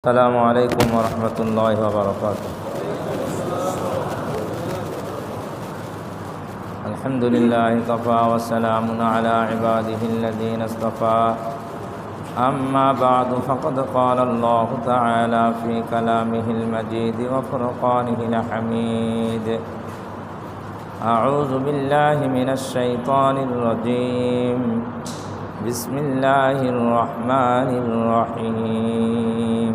السلام عليكم ورحمة الله وبركاته. الحمد لله كفى وسلام على عباده الذين اصطفى. أما بعد فقد قال الله تعالى في كلامه المجيد وفرقانه الحميد: أعوذ بالله من الشيطان الرجيم. بسم الله الرحمن الرحيم.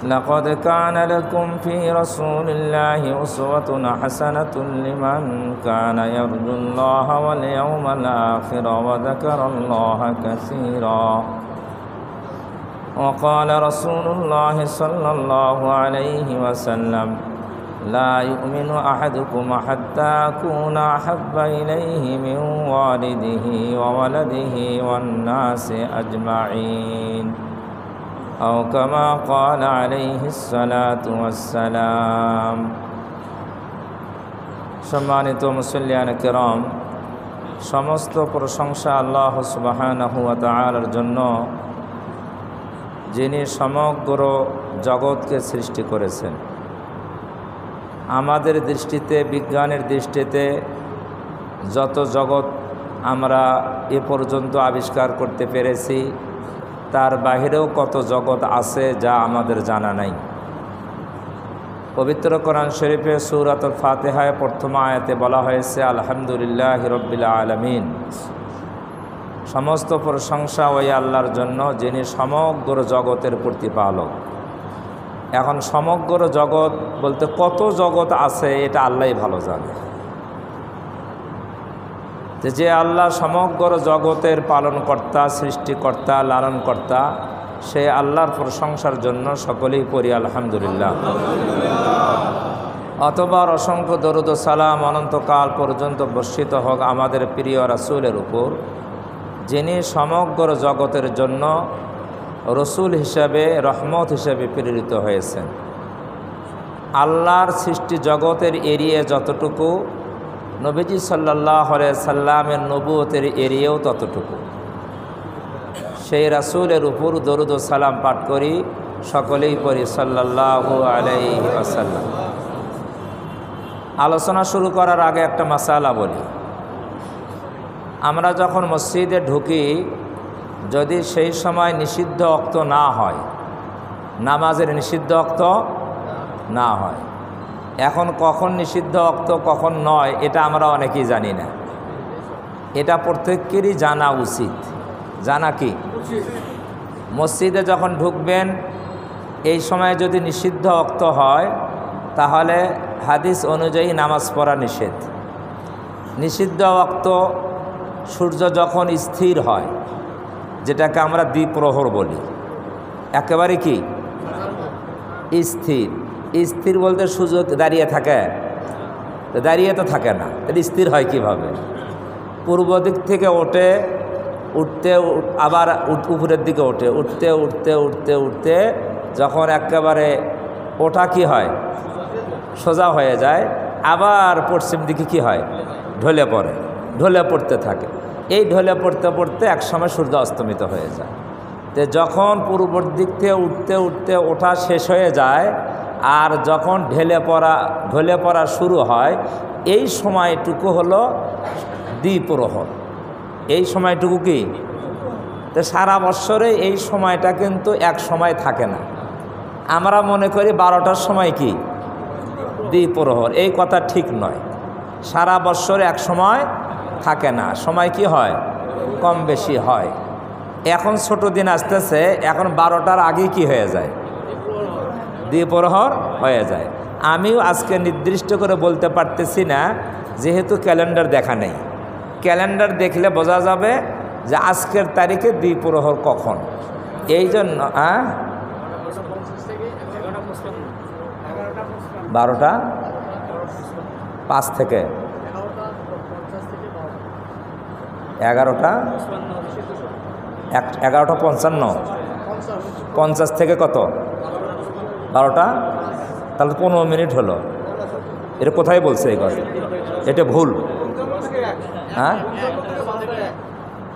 لقد كان لكم في رسول الله أسوة حسنة لمن كان يرجو الله واليوم الآخر وذكر الله كثيرا. وقال رسول الله صلى الله عليه وسلم: لا يؤمن أحدكم حتى أكون أحب إليه من والده وولده والناس أجمعين، أو كما قال عليه الصلاة والسلام। সম্মানিত মুসল্লিয়ান কিরাম, সমস্ত প্রশংসা আল্লাহ সুবহানাহু ওয়া তাআলার জন্য, যিনি সমগ্র জগৎকে সৃষ্টি করেছেন। আমাদের দৃষ্টিতে, বিজ্ঞানের দৃষ্টিতে যত জগৎ আমরা এ পর্যন্ত আবিষ্কার করতে পেরেছি, তার বাহিরেও কত জগৎ আছে যা আমাদের জানা নাই। পবিত্র কোরআন শরীফে সূরাতুল ফাতিহায় প্রথম আয়াতে বলা হয়েছে আলহামদুলিল্লাহি রাব্বিল আলামিন। সমস্ত প্রশংসা ওই আল্লাহর জন্য, যিনি সমগ্র জগতের প্রতিপালক। এখন সমগ্র জগৎ বলতে কত জগৎ আছে এটা আল্লাহই ভালো জানে। যে আল্লাহ সমগ্র জগতের পালনকর্তা, সৃষ্টিকর্তা, লালনকর্তা, সে আল্লাহর প্রশংসার জন্য সকলেই পড়ি আলহামদুলিল্লাহ। অতঃপর অসংখ্য দরুদ ও সালাম অনন্তকাল পর্যন্ত বর্ষিত হোক আমাদের প্রিয় রাসূলের উপর, যিনি সমগ্র জগতের জন্য রসুল হিসাবে, রহমত হিসাবে প্রেরিত হয়েছেন। আল্লাহর সৃষ্টি জগতের এরিয়ে যতটুকু, নবীজি সাল্লাল্লাহু আলাইহি সাল্লামের নবুয়তের এরিয়েও ততটুকু। সেই রাসূলের উপর দরুদ ও সালাম পাঠ করি, সকলেই পড়ি সাল্লাল্লাহু আলাইহি ওয়াসাল্লাম। আলোচনা শুরু করার আগে একটা মাসালা বলি। আমরা যখন মসজিদে ঢুকি, যদি সেই সময় নিষিদ্ধ ওয়াক্ত না হয়, নামাজের নিষিদ্ধ ওয়াক্ত না হয়, এখন কখন নিষিদ্ধ ওয়াক্ত কখন নয় এটা আমরা অনেকেই জানি না। এটা প্রত্যেকেরই জানা উচিত। জানা কি? মসজিদে যখন ঢুকবেন, এই সময় যদি নিষিদ্ধ ওয়াক্ত হয়, তাহলে হাদিস অনুযায়ী নামাজ পড়া নিষেধ। নিষিদ্ধ ওয়াক্ত সূর্য যখন স্থির হয়, যেটাকে আমরা দ্বিপ্রহর বলি, একেবারে কি স্থির। স্থির বলতে সূর্য দাঁড়িয়ে থাকে? দাঁড়িয়ে তো থাকে না, তাহলে স্থির হয় কিভাবে? পূর্ব দিক থেকে উঠতে আবার উপরের দিকে উঠতে যখন একেবারে ওঠা কি হয়, সোজা হয়ে যায়, আবার পশ্চিম দিকে কি হয়, ঢলে পড়তে থাকে। এই ঢলে পড়তে একসময় সূর্য অস্তমিত হয়ে যায়। তো যখন পূর্ব দিক থেকে উঠতে ওঠা শেষ হয়ে যায়, আর যখন ঢলে পড়া শুরু হয়, এই সময়টুকু হলো দ্বিপ্রহর। এই সময়টুকু কি? তো সারা বৎসরে এই সময়টা কিন্তু এক সময় থাকে না। আমরা মনে করি 12টার সময় কি দ্বিপ্রহর, এই কথা ঠিক নয়। সারা বৎসরে এক সময় থাকে না, সময় কি হয়, কম বেশি হয়। এখন ছোট দিন আসতেছে, এখন 12টার আগে কি হয়ে যায়, দ্বিপ্রহর হয়ে যায়। আমিও আজকে নির্দিষ্ট করে বলতে পারতেছি না, যেহেতু ক্যালেন্ডার দেখা নেই। ক্যালেন্ডার দেখলে বোঝা যাবে যে আজকের তারিখে দ্বিপ্রহর কখন। এই জন্য 12:05 থেকে 11:55 50 থেকে কত 12টা, তাহলে 15 মিনিট হলো। এটা কোথায় বলছে এই কথা? এটা ভুল।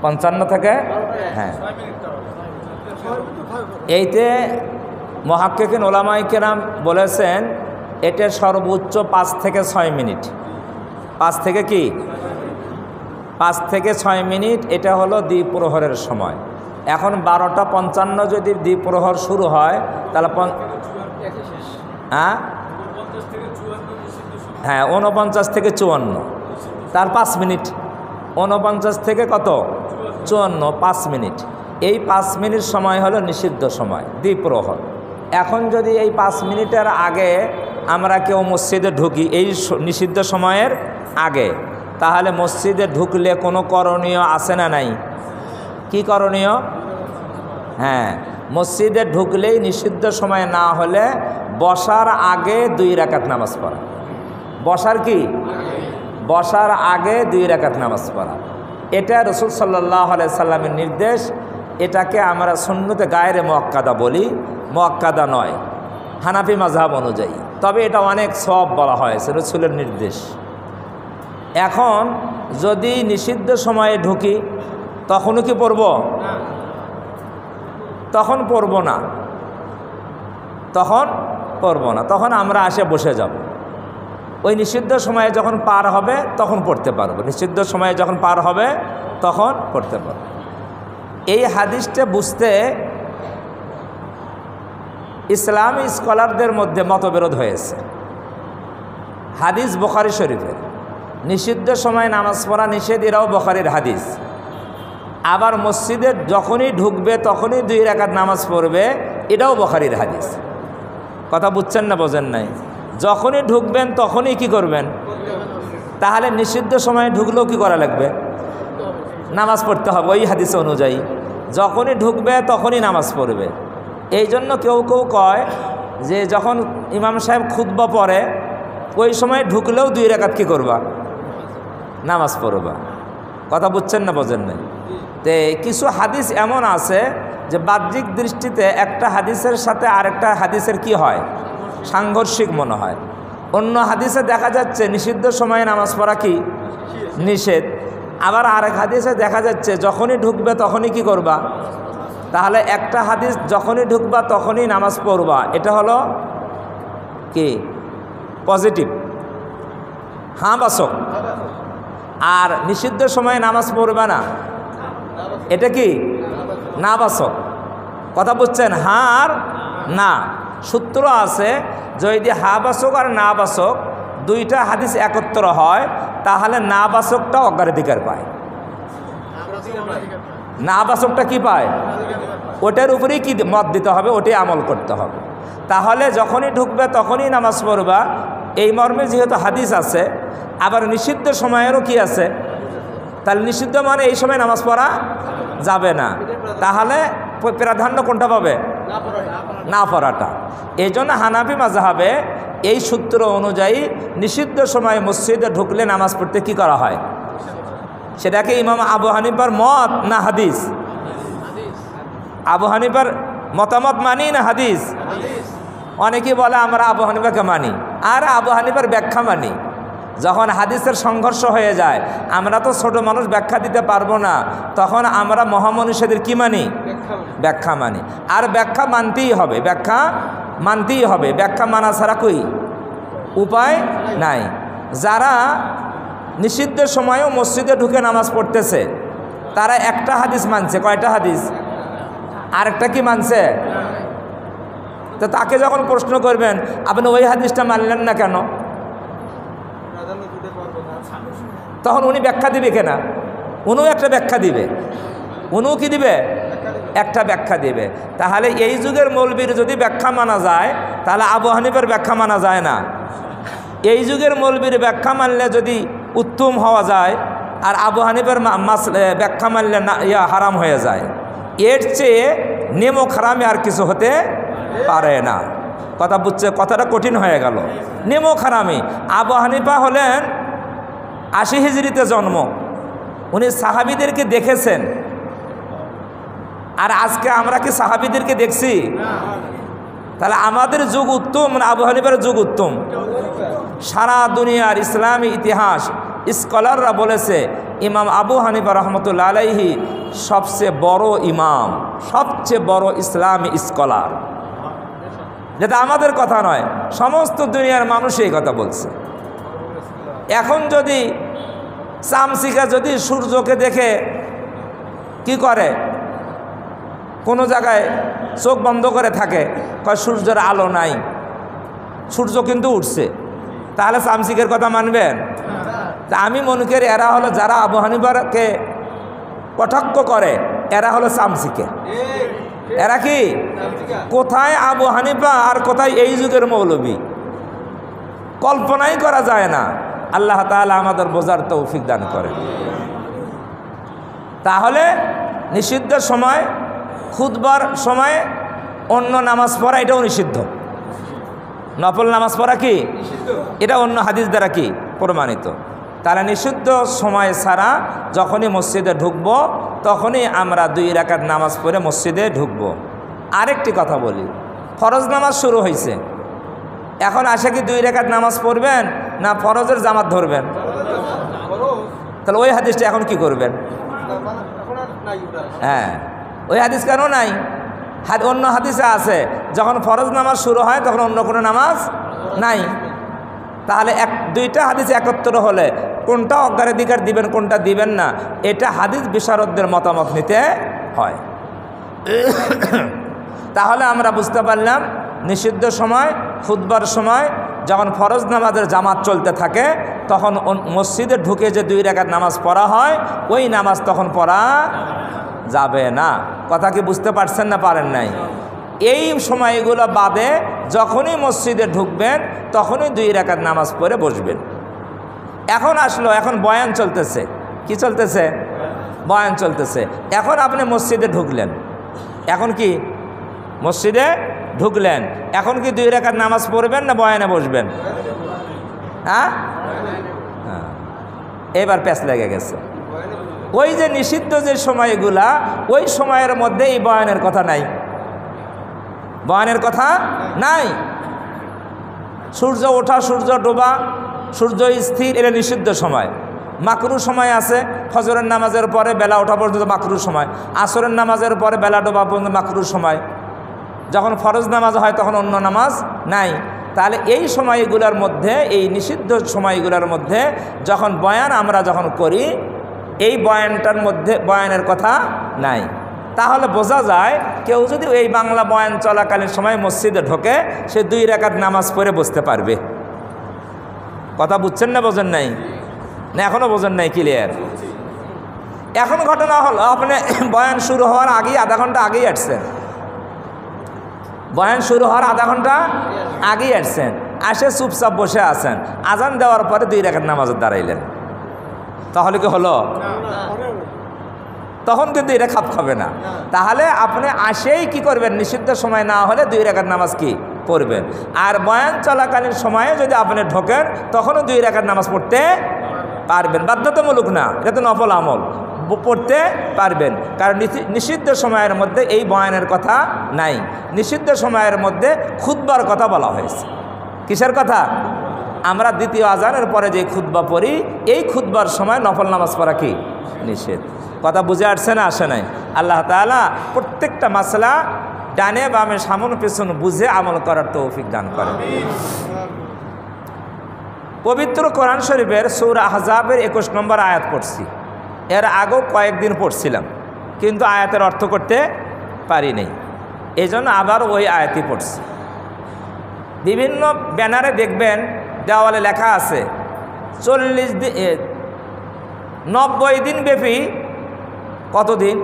55 থেকে, হ্যাঁ এইতে মুহাক্কিকিন উলামায়ে কেরাম বলেছেন এটার সর্বোচ্চ 5 থেকে 6 মিনিট। 5 থেকে কি 5 থেকে 6 মিনিট এটা হলো দ্বিপ্রহরের সময়। এখন 12:55 যদি দ্বিপ্রহর শুরু হয় তাহলে হ্যাঁ 49 থেকে 54 তার 5 মিনিট। 49 থেকে কত 54 5 মিনিট। এই 5 মিনিট সময় হলো নিষিদ্ধ সময় দ্বিপ্রহর। এখন যদি এই 5 মিনিটের আগে আমরা কেউ মসজিদে ঢুকি এই নিষিদ্ধ সময়ের আগে, তাহলে মসজিদে ঢুকলে কোনো করণীয় আছে না নাই? কি করণীয়? হ্যাঁ, মসজিদে ঢুকলেই নিষিদ্ধ সময় না হলে বসার আগে 2 রাকাত নামাজ পড়া। বসার কি বসার আগে 2 রাকাত নামাজ পড়া, এটা রাসূল সাল্লাল্লাহু আলাইহি সাল্লামের নির্দেশ। এটাকে আমরা সুন্নতে গায়রে মুআক্কাদা বলি, মুআক্কাদা নয় হানাফি মাযহাব অনুযায়ী। তবে এটা অনেক সওয়াব বলা হয়েছে, রাসূলের নির্দেশ। এখন যদি নিষিদ্ধ সময়ে ঢুকি তখনও কি পড়ব? তখন পড়ব না, তখন আমরা আসে বসে যাব। ওই নিষিদ্ধ সময়ে যখন পার হবে তখন পড়তে পারবো, নিষিদ্ধ সময়ে যখন পার হবে তখন পড়তে পারবো। এই হাদিসটা বুঝতে ইসলামী স্কলারদের মধ্যে মতবিরোধ হয়েছে। হাদিস বুখারী শরীফের, নিষিদ্ধ সময় নামাজ পড়া নিষেধ, এরাও বুখারীর হাদিস। আবার মসজিদে যখনই ঢুকবে তখনই 2 রাকাত নামাজ পড়বে, এটাও বুখারীর হাদিস। কথা বুঝছেন না বোঝেন নাই? যখনই ঢুকবেন তখনই কি করবেন? তাহলে নিষিদ্ধ সময়ে ঢুকলেও কি করা লাগবে? নামাজ পড়তে হবে ওই হাদিস অনুযায়ী। যখনই ঢুকবে তখনই নামাজ পড়বে। এই জন্য কেউ কেউ কয় যে যখন ইমাম সাহেব খুতবা পড়ে ওই সময় ঢুকলেও 2 রাকাত কী করবা? নামাজ পড়বা। কথা বুঝছেন না বোঝেন নাই? তে কিছু হাদিস এমন আছে যে বাহ্যিক দৃষ্টিতে একটা হাদিসের সাথে আরেকটা হাদিসের কি হয়? সাংঘর্ষিক মনে হয়। অন্য হাদিসে দেখা যাচ্ছে নিষিদ্ধ সময়ে নামাজ পড়া কি নিষেধ, আবার আরেক হাদিসে দেখা যাচ্ছে যখনই ঢুকবে তখনই কি করবা। তাহলে একটা হাদিস যখনই ঢুকবা তখনই নামাজ পড়বা, এটা হলো কি পজিটিভ, হ্যাঁ বাসক। আর নিষিদ্ধ সময়ে নামাজ পড়বে না, এটা কি না বাসক। কথা বুঝছেন? হ্যাঁ আর না। সূত্র আছে যদি হা বাসক আর না বাসক 2টা হাদিস একত্র হয় তাহলে না বাসকটা অগ্রাধিকার পায়। না বাসকটা কি পায়? ওটার উপরেই কি মত দিতে হবে, ওটাই আমল করতে হবে। তাহলে যখনই ঢুকবে তখনই নামাজ পড়বা, এই মর্মে যেহেতু হাদিস আছে। আবার নিষিদ্ধ সময়েরও কি আছে? তাহলে নিষিদ্ধ মানে এই সময় নামাজ পড়া যাবে না, তাহলে প্রাধান্য কোনটা পাবে? না পড়াটা। এই জন্য হানাফি মাযহাবে এই সূত্র অনুযায়ী নিষিদ্ধ সময়ে মসজিদে ঢুকলে নামাজ পড়তে কি করা হয়? সেটাকে ইমাম আবু হানিফার মত না হাদিস? আবু হানিফার মতামত মানি না হাদিস? অনেকেই বলে আমরা আবু হানিফাকে মানি, আর আবু হানিফার ব্যাখ্যা মানি। যখন হাদিসের সংঘর্ষ হয়ে যায়, আমরা তো ছোট মানুষ ব্যাখ্যা দিতে পারবো না, তখন আমরা মহামনীষীদের কি মানি? ব্যাখ্যা মানি। আর ব্যাখ্যা মানতেই হবে, ব্যাখ্যা মানতেই হবে। ব্যাখ্যা মানা ছাড়া কই উপায় নাই। যারা নিষিদ্ধ সময়েও মসজিদে ঢুকে নামাজ পড়তেছে তারা একটা হাদিস মানছে। কয়টা হাদিস? আরেকটা কি মানছে? তো তাকে যখন প্রশ্ন করবেন আপনি ওই হাদিসটা মানলেন না কেন, তখন উনি ব্যাখ্যা দিবে কেনা? উনিও একটা ব্যাখ্যা দিবে, উনিও কি দিবে? একটা ব্যাখ্যা দিবে। তাহলে এই যুগের মৌলবীর যদি ব্যাখ্যা মানা যায় তাহলে আবু হানিফার ব্যাখ্যা মানা যায় না। এই যুগের মৌলবীর ব্যাখ্যা মানলে যদি উত্তম হওয়া যায় আর আবু হানিফার ব্যাখ্যা মানলে না হারাম হয়ে যায়, এর চেয়ে নেমক হারামে আর কিছু হতে পারে না। কথা বুঝছে? কথাটা কঠিন হয়ে গেল। নেমক হারামি। আবু হানিফা হলেন 80 হিজরিতে জন্ম, উনি সাহাবীদেরকে দেখেছেন। আর আজকে আমরা কি সাহাবীদেরকে দেখছি? তাহলে আমাদের যুগ উত্তম না আবু হানিফার যুগ উত্তম? সারা দুনিয়ার ইসলামী ইতিহাস স্কলাররা বলেছে ইমাম আবু হানিফা রহমতুল্লাহ আলাইহি সবচেয়ে বড় ইমাম, সবচেয়ে বড় ইসলামী স্কলার। যেটা আমাদের কথা নয়, সমস্ত দুনিয়ার মানুষ এই কথা বলছে। এখন যদি চামচিকা যদি সূর্যকে দেখে কি করে, কোনো জায়গায় চোখ বন্ধ করে থাকে, কয় সূর্যের আলো নাই, সূর্য কিন্তু উঠছে, তাহলে চামচিকের কথা মানবেন? তা আমি মনে করি এরা হলো যারা আবু হানিফাকে কটাক্ষ করে, এরা হলো চামচিকে। এরা কি কোথায় আবু হানিফা আর কোথায় এই যুগের মৌলবী, কল্পনাই করা যায় না। আল্লাহ তাআলা আমাদের বোঝার তৌফিক দান করে। তাহলে নিষিদ্ধ সময়, খুতবার সময় অন্য নামাজ পড়া এটাও নিষিদ্ধ। নফল নামাজ পড়া কি এটা অন্য হাদিস দ্বারা কি প্রমাণিত। তাহলে নিষিদ্ধ সময় ছাড়া যখনই মসজিদে ঢুকবো তখনই আমরা 2 রাকাত নামাজ পড়ে মসজিদে ঢুকবো। আরেকটি কথা বলি, ফরজ নামাজ শুরু হয়েছে, এখন আসে কি 2 রাকাত নামাজ পড়বেন না ফরজের জামাত ধরবেন? তাহলে ওই হাদিসটা এখন কি করবেন? হ্যাঁ, ওই হাদিস কেন নাই? অন্য হাদিসে আছে যখন ফরজ নামাজ শুরু হয় তখন অন্য কোনো নামাজ নাই। তাহলে 2টা হাদিস একত্র হলে কোনটা অগ্রাধিকার দিবেন কোনটা দিবেন না, এটা হাদিস বিশারদদের মতামত নিতে হয়। তাহলে আমরা বুঝতে পারলাম নিষিদ্ধ সময়, খুতবার সময় যখন ফরজ নামাজের জামাত চলতে থাকে তখন মসজিদে ঢুকে যে 2 রাকাত নামাজ পড়া হয় ওই নামাজ তখন পড়া যাবে না। কথা কি বুঝতে পারছেন না পারেন নাই? এই সময়গুলো বাদে যখনই মসজিদে ঢুকবেন তখনই 2 রাকাত নামাজ পড়ে বসবেন। এখন আসলো, এখন বয়ান চলতেছে। কি চলতেছে? বয়ান চলতেছে। এখন আপনি মসজিদে ঢুকলেন, এখন কি মসজিদে ঢুকলেন, এখন কি 2 রাকাত নামাজ পড়বেন না বয়ানে বসবেন? হ্যাঁ, এবার প্যাঁচ লেগে গেছে। ওই যে নিষিদ্ধ যে সময়গুলা, ওই সময়ের মধ্যে এই বয়ানের কথা নাই, বয়ানের কথা নাই। সূর্য ওঠা, সূর্য ডোবা, সূর্য স্থির, এটা নিষিদ্ধ সময়। মাকরু সময় আছে, ফজরের নামাজের পরে বেলা ওঠা পর্যন্ত মাকরু সময়, আসরের নামাজের পরে বেলা ডোবা পর্যন্ত মাকরু সময়। যখন ফরজ নামাজ হয় তখন অন্য নামাজ নাই। তাহলে এই সময়গুলোর মধ্যে, এই নিষিদ্ধ সময়গুলোর মধ্যে যখন বয়ান আমরা যখন করি, এই বয়ানটার মধ্যে বয়ানের কথা নাই। তাহলে বোঝা যায় কেউ যদি এই বাংলা বয়ান চলাকালীন সময় মসজিদে ঢোকে, সে 2 রাকাত নামাজ পড়ে বসতে পারবে। কথা বুঝছেন না বোঝেন নাই? না এখনও বোঝেন নাই? ক্লিয়ার? এখন ঘটনা হলো আপনি বয়ান শুরু হওয়ার আগেই আধা ঘন্টা আগেই আসছেন, বয়ান শুরু হওয়ার আধা ঘন্টা আগেই আসছেন, আসে চুপচাপ বসে আছেন, আজান দেওয়ার পরে 2 রাকাত নামাজে দাঁড়াইলেন, তাহলে কি হলো? তখন কিন্তু এটা খাপ খাবে না। তাহলে আপনি আসেই কি করবেন? নিষিদ্ধ সময় না হলে 2 রাকাত নামাজ কি পড়বেন। আর বয়ান চলাকালীন সময়ে যদি আপনি ঢোকেন তখনও 2 রাকাত নামাজ পড়তে পারবেন, বাধ্যতামূলক না, এটা তো নফল আমল, পড়তে পারবেন। কারণ নিষিদ্ধ সময়ের মধ্যে এই বয়ানের কথা নাই, নিষিদ্ধ সময়ের মধ্যে খুতবার কথা বলা হয়েছে। কিসের কথা? আমরা দ্বিতীয় আজানের পরে যে খুতবা পড়ি, এই খুতবার সময় নফল নামাজ পড়া কি নিষেধ। কথা বুঝে আসছে না আসে নাই? আল্লাহ তাআলা প্রত্যেকটা মাসলা ডানে বামে সামন পেছন বুঝে আমল করার তৌফিক দান করেন। পবিত্র কোরআন শরীফের সূরা আহজাবের 21 নম্বর আয়াত পড়ছি, এর আগেও কয়েকদিন পড়ছিলাম কিন্তু আয়াতের অর্থ করতে পারি নাই, এই জন্য আবার ওই আয়াতই পড়ছি। বিভিন্ন ব্যানারে দেখবেন দেওয়ালে লেখা আছে 90 দিন ব্যাপী, কতদিন?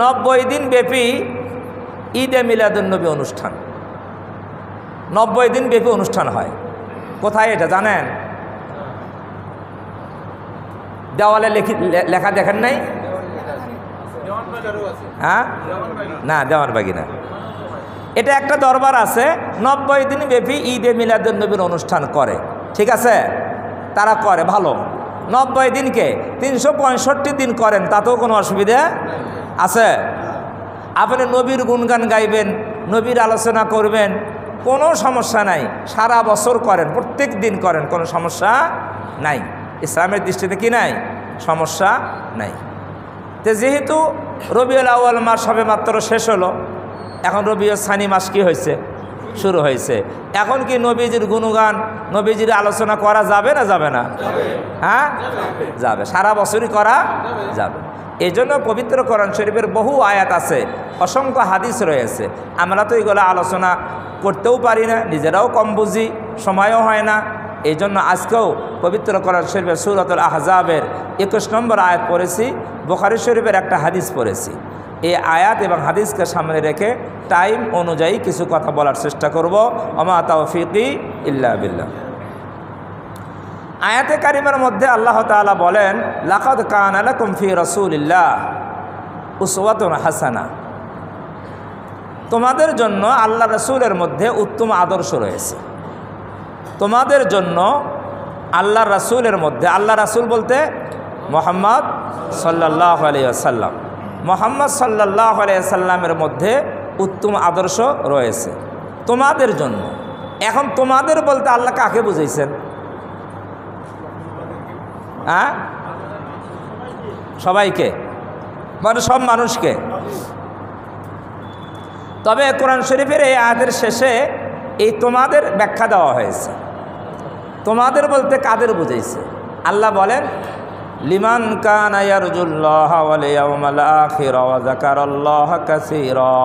90 দিন ব্যাপী ঈদে মিলাদুন্নবী অনুষ্ঠান, 90 দিন ব্যাপী অনুষ্ঠান হয়। কোথায় এটা জানেন? দেওয়ালে লেখা দেখেন নাই? হ্যাঁ, না দেওয়ানবাগি না, এটা একটা দরবার আছে, 90 দিন ব্যাপী ঈদে মিলাদুন্নবীর অনুষ্ঠান করে। ঠিক আছে, তারা করে ভালো। 90 দিনকে 365 দিন করেন, তাতেও কোনো অসুবিধা আছে? আপনি নবীর গুণগান গাইবেন, নবীর আলোচনা করবেন, কোনো সমস্যা নাই। সারা বছর করেন, প্রত্যেক দিন করেন, কোনো সমস্যা নাই। ইসলামের দৃষ্টিতে কি নাই? সমস্যা নাই। তো যেহেতু রবিউল আউয়াল মাস সবে মাত্র শেষ হলো, এখন রবিউল সানি মাস কি হয়েছে, শুরু হয়েছে। এখন কি নবীজির গুণগান, নবীজির আলোচনা করা যাবে না যাবে না? হ্যাঁ, যাবে, সারা বছরই করা যাবে। এই জন্য পবিত্র কোরআন শরীফের বহু আয়াত আছে, অসংখ্য হাদিস রয়েছে। আমরা তো এইগুলো আলোচনা করতেও পারি না, নিজেরাও কম বুঝি, সময়ও হয় না। এই জন্য আজকেও পবিত্র কোরআন শরীফের সূরাতুল আহজাবের 21 নম্বর আয়াত পড়েছি, বুখারী শরীফের একটা হাদিস পড়েছি। এই আয়াত এবং হাদিসকে সামনে রেখে টাইম অনুযায়ী কিছু কথা বলার চেষ্টা করব। ওমা তাওফীকি ইল্লা বিল্লাহ। আয়াতে কারিমার মধ্যে আল্লাহ তাআলা বলেন, লাকাদ কানা লাকুম ফি রাসূলিল্লাহ উসওয়াতুন হাসানা। তোমাদের জন্য আল্লাহ রাসূলের মধ্যে উত্তম আদর্শ রয়েছে। তোমাদের জন্য আল্লাহ রাসূলের মধ্যে, আল্লাহ রাসূল বলতে মুহাম্মদ সাল্লাল্লাহু আলাইহি ওয়াসাল্লাম, মুহাম্মদ সাল্লাল্লাহু আলাইহি ওয়াসাল্লামের মধ্যে উত্তম আদর্শ রয়েছে তোমাদের জন্য। এখন তোমাদের বলতে আল্লাহ কাকে বুঝাইছেন? হ্যাঁ, সবাইকে, মানে সব মানুষকে। তবে কোরআন শরীফের এই আয়াতের শেষে এই তোমাদের ব্যাখ্যা দেওয়া হয়েছে। তোমাদের বলতে কাদের বুঝাইছে? আল্লাহ বলেন, লিমান কানা ইয়ারজুল্লাহা ওয়াল ইয়াউমাল আখির ওয়া যাকারাল্লাহা কাসীরা।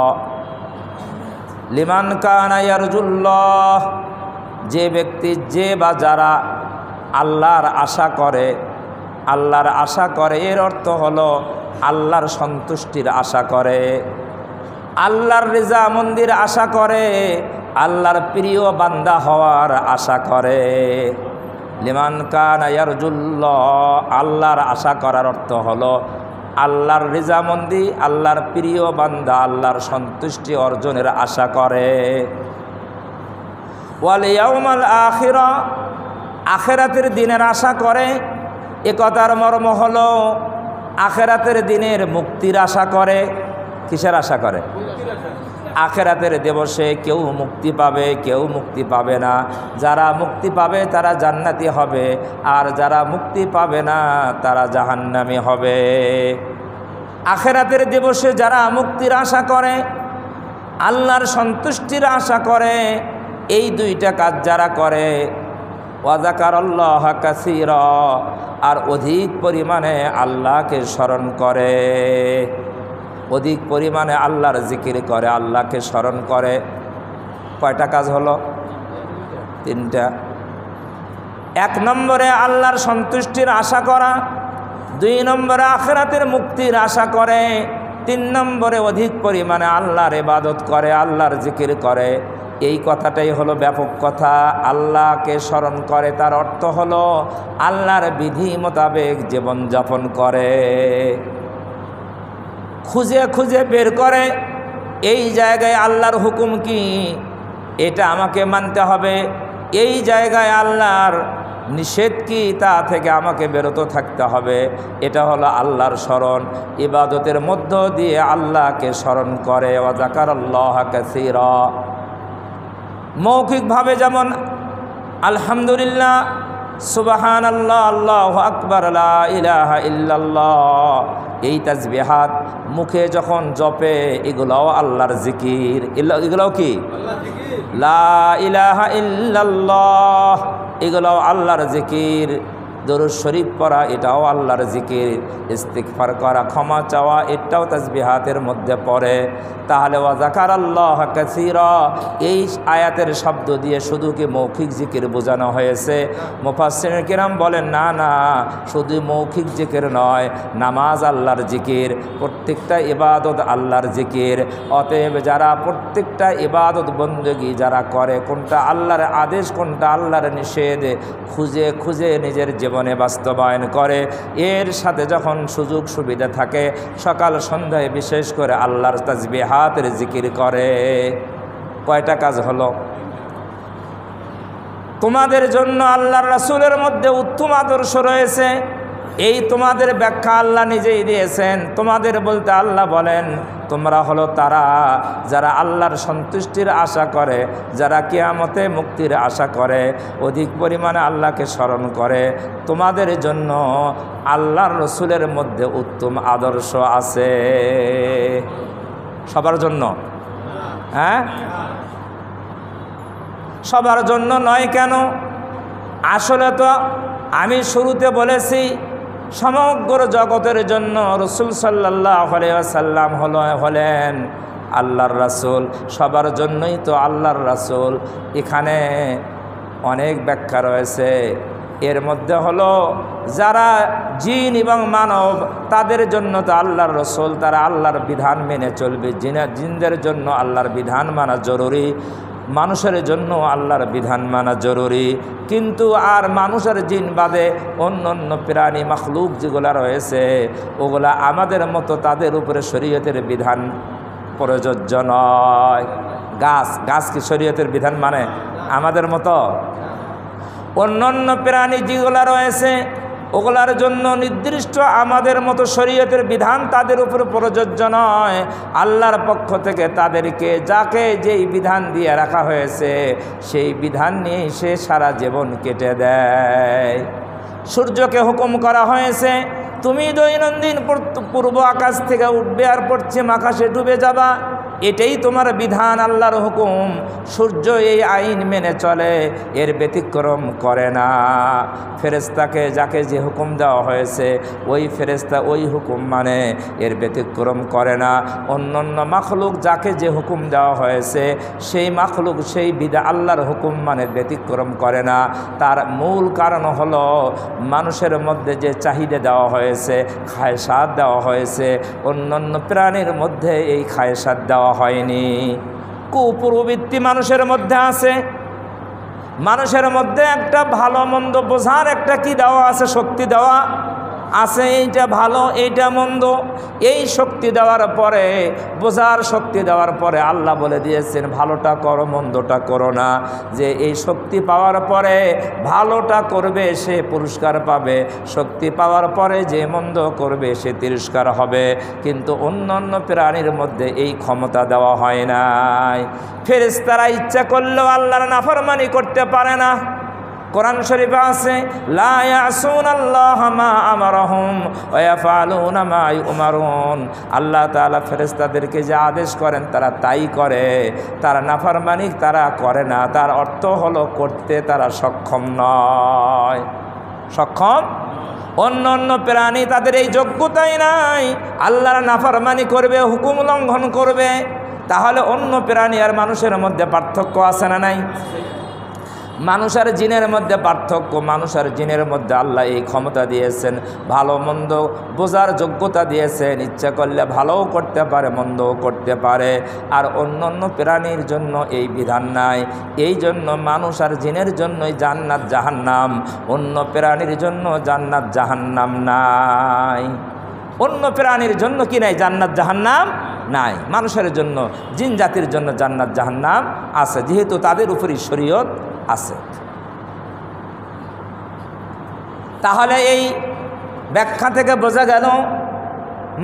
লিমান কানা ইয়ারজুল্লাহ, যে ব্যক্তি, যে বা যারা আল্লাহর আশা করে, আল্লাহর আশা করে, এর অর্থ হলো আল্লাহর সন্তুষ্টির আশা করে, আল্লাহর রিজামন্দির আশা করে, আল্লাহর প্রিয় বান্দা হওয়ার আশা করে। লিমান কানা ইয়ারজুল্লাহ, আল্লাহর আশা করার অর্থ হলো আল্লাহর রিজামন্দি, আল্লাহর প্রিয় বান্দা, আল্লাহর সন্তুষ্টি অর্জনের আশা করে। ওয়াল ইয়াউমাল আখির, আখিরাতের দিনের আশা করে। এ কথার মর্ম হলো আখিরাতের দিনের মুক্তির আশা করে। কিসের আশা করে? আখিরাতের দিবসে কেউ মুক্তি পাবে, কেউ মুক্তি পাবে না। যারা মুক্তি পাবে তারা জান্নাতি হবে, আর যারা মুক্তি পাবে না তারা জাহান্নামী হবে। আখিরাতের দিবসে যারা মুক্তির আশা করে, আল্লাহর সন্তুষ্টির আশা করে, এই দুইটা কাজ যারা করে, ওয়া যাকারাল্লাহা কাসীরা, আর অধিক পরিমাণে আল্লাহকে স্মরণ করে, অধিক পরিমাণে আল্লাহর জিকির করে, আল্লাহকে স্মরণ করে। কয়টা কাজ হলো? তিনটা। এক নম্বরে আল্লাহর সন্তুষ্টির আশা করা, দুই নম্বরে আখিরাতের মুক্তির আশা করে, তিন নম্বরে অধিক পরিমাণে আল্লাহর ইবাদত করে, আল্লাহর জিকির করে। এই কথাটাই হলো ব্যাপক কথা। আল্লাহকে স্মরণ করে, তার অর্থ হলো আল্লাহর বিধি মোতাবেক জীবনযাপন করে, খুঁজে খুঁজে বের করে এই জায়গায় আল্লাহর হুকুম কি, এটা আমাকে মানতে হবে, এই জায়গায় আল্লাহর নিষেধ কি, তা থেকে আমাকে বিরত থাকতে হবে। এটা হলো আল্লাহর স্মরণ। ইবাদতের মধ্য দিয়ে আল্লাহকে স্মরণ করে। ওয়া যাকারাল্লাহা কাসীরা, মৌখিকভাবে যেমন আলহামদুলিল্লাহ, সুবহানাল্লাহ, আল্লাহু আকবার, লা ইলাহা ইল্লাল্লাহ, এই তাসবিহাত মুখে যখন জপে, এগুলোও আল্লাহর জিকির। এগুলোও কি? লা ইলাহা ইল্লাল্লাহ, এগুলোও আল্লাহর জিকির। দরুদ শরীফ পড়া, এটাও আল্লাহর জিকির। ইস্তিগফার করা, ক্ষমা চাওয়া, এটাও তাসবিহাতের মধ্যে পড়ে। তাহলে ওয়া যাকারাল্লাহা কাসীরা, এই আয়াতের শব্দ দিয়ে শুধু কি মৌখিক জিকির বোঝানো হয়েছে? মুফাসসিরিন কিরাম বলেন, না না, শুধু মৌখিক জিকির নয়, নামাজ আল্লাহর জিকির, প্রত্যেকটা ইবাদত আল্লাহর জিকির। অতএব যারা প্রত্যেকটা ইবাদত বন্দেগী যারা করে, কোনটা আল্লাহর আদেশ, কোনটা আল্লাহর নিষেধ, খুঁজে খুঁজে নিজের জীবনে বাস্তবায়ন করে, এর সাথে যখন সুযোগ সুবিধা থাকে, সকাল সন্ধ্যায় বিশেষ করে আল্লাহর তাসবিহাতের জিকির করে। কয়টা কাজ হলো? তোমাদের জন্য আল্লাহর রাসূলের মধ্যে উত্তম আদর্শ রয়েছে। এই তোমাদের ব্যাখ্যা আল্লাহ নিজেই দিয়েছেন। তোমাদের বলতে আল্লাহ বলেন, তোমরা হলো তারা যারা আল্লাহর সন্তুষ্টির আশা করে, যারা কিয়ামতে মুক্তির আশা করে, অধিক পরিমাণে আল্লাহকে স্মরণ করে। তোমাদের জন্য আল্লাহর রসুলের মধ্যে উত্তম আদর্শ আছে। সবার জন্য? হ্যাঁ, সবার জন্য নয় কেন? আসলে তো আমি শুরুতে বলেছি সমগ্র জগতের জন্য রসুল সাল্লাল্লাহু আলাইহি ওয়াসাল্লাম হলেন আল্লাহর রাসূল। সবার জন্যই তো আল্লাহর রাসূল। এখানে অনেক ব্যাখ্যা রয়েছে। এর মধ্যে হলো যারা জিন এবং মানব, তাদের জন্য তো আল্লাহর রসূল, তারা আল্লাহর বিধান মেনে চলবে। জিনদের জন্য আল্লাহর বিধান মানা জরুরি, মানুষের জন্য আল্লাহর বিধান মানা জরুরি। কিন্তু আর মানুষের জিন বাদে অন্য অন্য প্রাণী মাখলুক যেগুলো রয়েছে, ওগুলা আমাদের মতো তাদের উপরে শরীয়তের বিধান প্রযোজ্য নয়। গাছ কি শরীয়তের বিধান মানে আমাদের মতো? অন্য অন্য প্রাণী যেগুলো রয়েছে ওগুলার জন্য নির্দিষ্ট আমাদের মতো শরীয়তের বিধান তাদের উপর প্রযোজ্য নয়। আল্লাহর পক্ষ থেকে তাদেরকে যাকে যেই বিধান দিয়ে রাখা হয়েছে সেই বিধান নিয়ে সে সারা জীবন কেটে দেয়। সূর্যকে হুকুম করা হয়েছে তুমি দৈনন্দিন পূর্ব আকাশ থেকে উঠবে আর পশ্চিম আকাশে ডুবে যাবা, এটাই তোমার বিধান, আল্লাহর হুকুম। সূর্য এই আইন মেনে চলে, এর ব্যতিক্রম করে না। ফেরেশতাকে যাকে যে হুকুম দেওয়া হয়েছে ওই ফেরেশতা ওই হুকুম মানে, এর ব্যতিক্রম করে না। অন্য অন্য মাখলুক যাকে যে হুকুম দেওয়া হয়েছে সেই মাখলুক সেই বিধান আল্লাহর হুকুম মানে ব্যতিক্রম করে না। তার মূল কারণ হলো মানুষের মধ্যে যে চাহিদা দেওয়া হয়েছে, খায়সাত দেওয়া হয়েছে, অন্য অন্য প্রাণীর মধ্যে এই খায়সাত দেওয়া হয়নি। কুপ্রবৃত্তি মানুষের মধ্যে আছে। মানুষের মধ্যে একটা ভালো মন্দ বোঝার একটা কি দেওয়া আছে, শক্তি দেওয়া আছে। এইটা ভালো এইটা মন্দ, এই শক্তি দেওয়ার পরে, বোঝার শক্তি দেওয়ার পরে আল্লাহ বলে দিয়েছেন ভালোটা করো মন্দটা করো না। যে এই শক্তি পাওয়ার পরে ভালোটা করবে সে পুরস্কার পাবে, শক্তি পাওয়ার পরে যে মন্দ করবে সে তিরস্কার হবে। কিন্তু অন্য অন্য প্রাণীর মধ্যে এই ক্ষমতা দেওয়া হয় নাই। ফেরেশতারা ইচ্ছা করলেও আল্লাহর নাফরমানি করতে পারে না। কোরআন শরীফে আছে লা ইয়াসুনাল্লাহ মা আমারহুম ওয়া ইয়াফআলুনা মা ইউমারুন। আল্লাহ তাআলা ফেরেশতাদেরকে যে আদেশ করেন তারা তাই করে, তারা নাফরমানি তারা করে না। তার অর্থ হলো করতে তারা সক্ষম নয়। সক্ষম অন্য অন্য প্রাণী তাদের এই যোগ্যতাই নাই, আল্লাহর নাফরমানি করবে, হুকুম লঙ্ঘন করবে। তাহলে অন্য প্রাণী আর মানুষের মধ্যে পার্থক্য আছে না নাই? মানুষ আর জিনের মধ্যে পার্থক্য। মানুষ আর জিনের মধ্যে আল্লাহ এই ক্ষমতা দিয়েছেন, ভালো মন্দ বোঝার যোগ্যতা দিয়েছেন। ইচ্ছা করলে ভালোও করতে পারে মন্দও করতে পারে। আর অন্য অন্য প্রাণীর জন্য এই বিধান নাই। এই জন্য মানুষ আর জিনের জন্যই জান্নাত জাহান্নাম, অন্য প্রাণীর জন্য জান্নাত জাহান্নাম নাই। অন্য প্রাণীর জন্য কি নাই? জান্নাত জাহান্নাম নাই। মানুষের জন্য জিন জাতির জন্য জান্নাত জাহান্নাম আছে, যেহেতু তাদের উপরই শরীয়ত আছে। তাহলে এই ব্যাখ্যা থেকে বোঝা গেল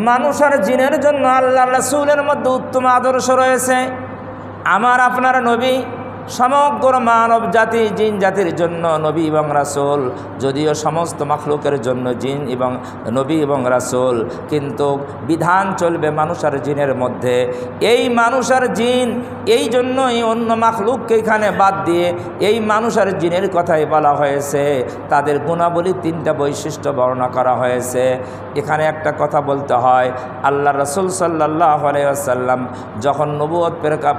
মানুষ আর জিনের জন্য আল্লাহ রাসূলের মধ্যে উত্তম আদর্শ রয়েছে। আমার আপনার নবী সমগ্র মানব জাতি জিন জাতির জন্য নবী এবং রাসূল, যদিও সমস্ত মাখলুকের জন্য জিন এবং নবী এবং রাসূল, কিন্তু বিধান চলবে মানুষ আর জিনের মধ্যে। এই মানুষ আর জিন এই জন্যই অন্য মাখলুককে এখানে বাদ দিয়ে এই মানুষ আর জিনের কথাই বলা হয়েছে। তাদের গুণাবলী তিনটা বৈশিষ্ট্য বর্ণনা করা হয়েছে। এখানে একটা কথা বলতে হয়, আল্লাহ রাসূল সাল্লাল্লাহু আলাইহি ওয়াসাল্লাম যখন নবুয়ত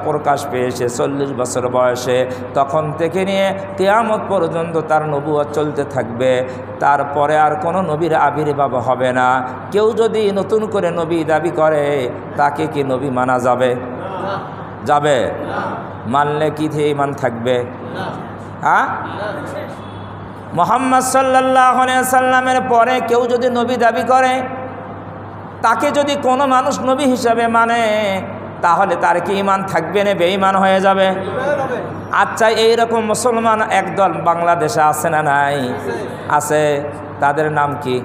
প্রকাশ পেয়েছে 40 বছর বয়সে, তখন থেকে নিয়ে কিয়ামত পর্যন্ত তার নবুয়ত চলতে থাকবে। তারপরে আর কোনো নবীর আবির্ভাব হবে না। কেউ যদি নতুন করে নবী দাবি করে তাকে কি নবী মানা যাবে? যাবে? মানলে কি ঈমান থাকবে? হ্যাঁ, মুহাম্মদ সাল্লাল্লাহু আলাইহি ওয়াসাল্লামের পরে কেউ যদি নবী দাবি করে, তাকে যদি কোনো মানুষ নবী হিসাবে মানে, তাহলে তার কি ঈমান থাকবে না বেঈমান হয়ে যাবে? আচ্ছা, এইরকম মুসলমান একদল বাংলাদেশে আছে না নাই? আছে। তাদের নাম কি?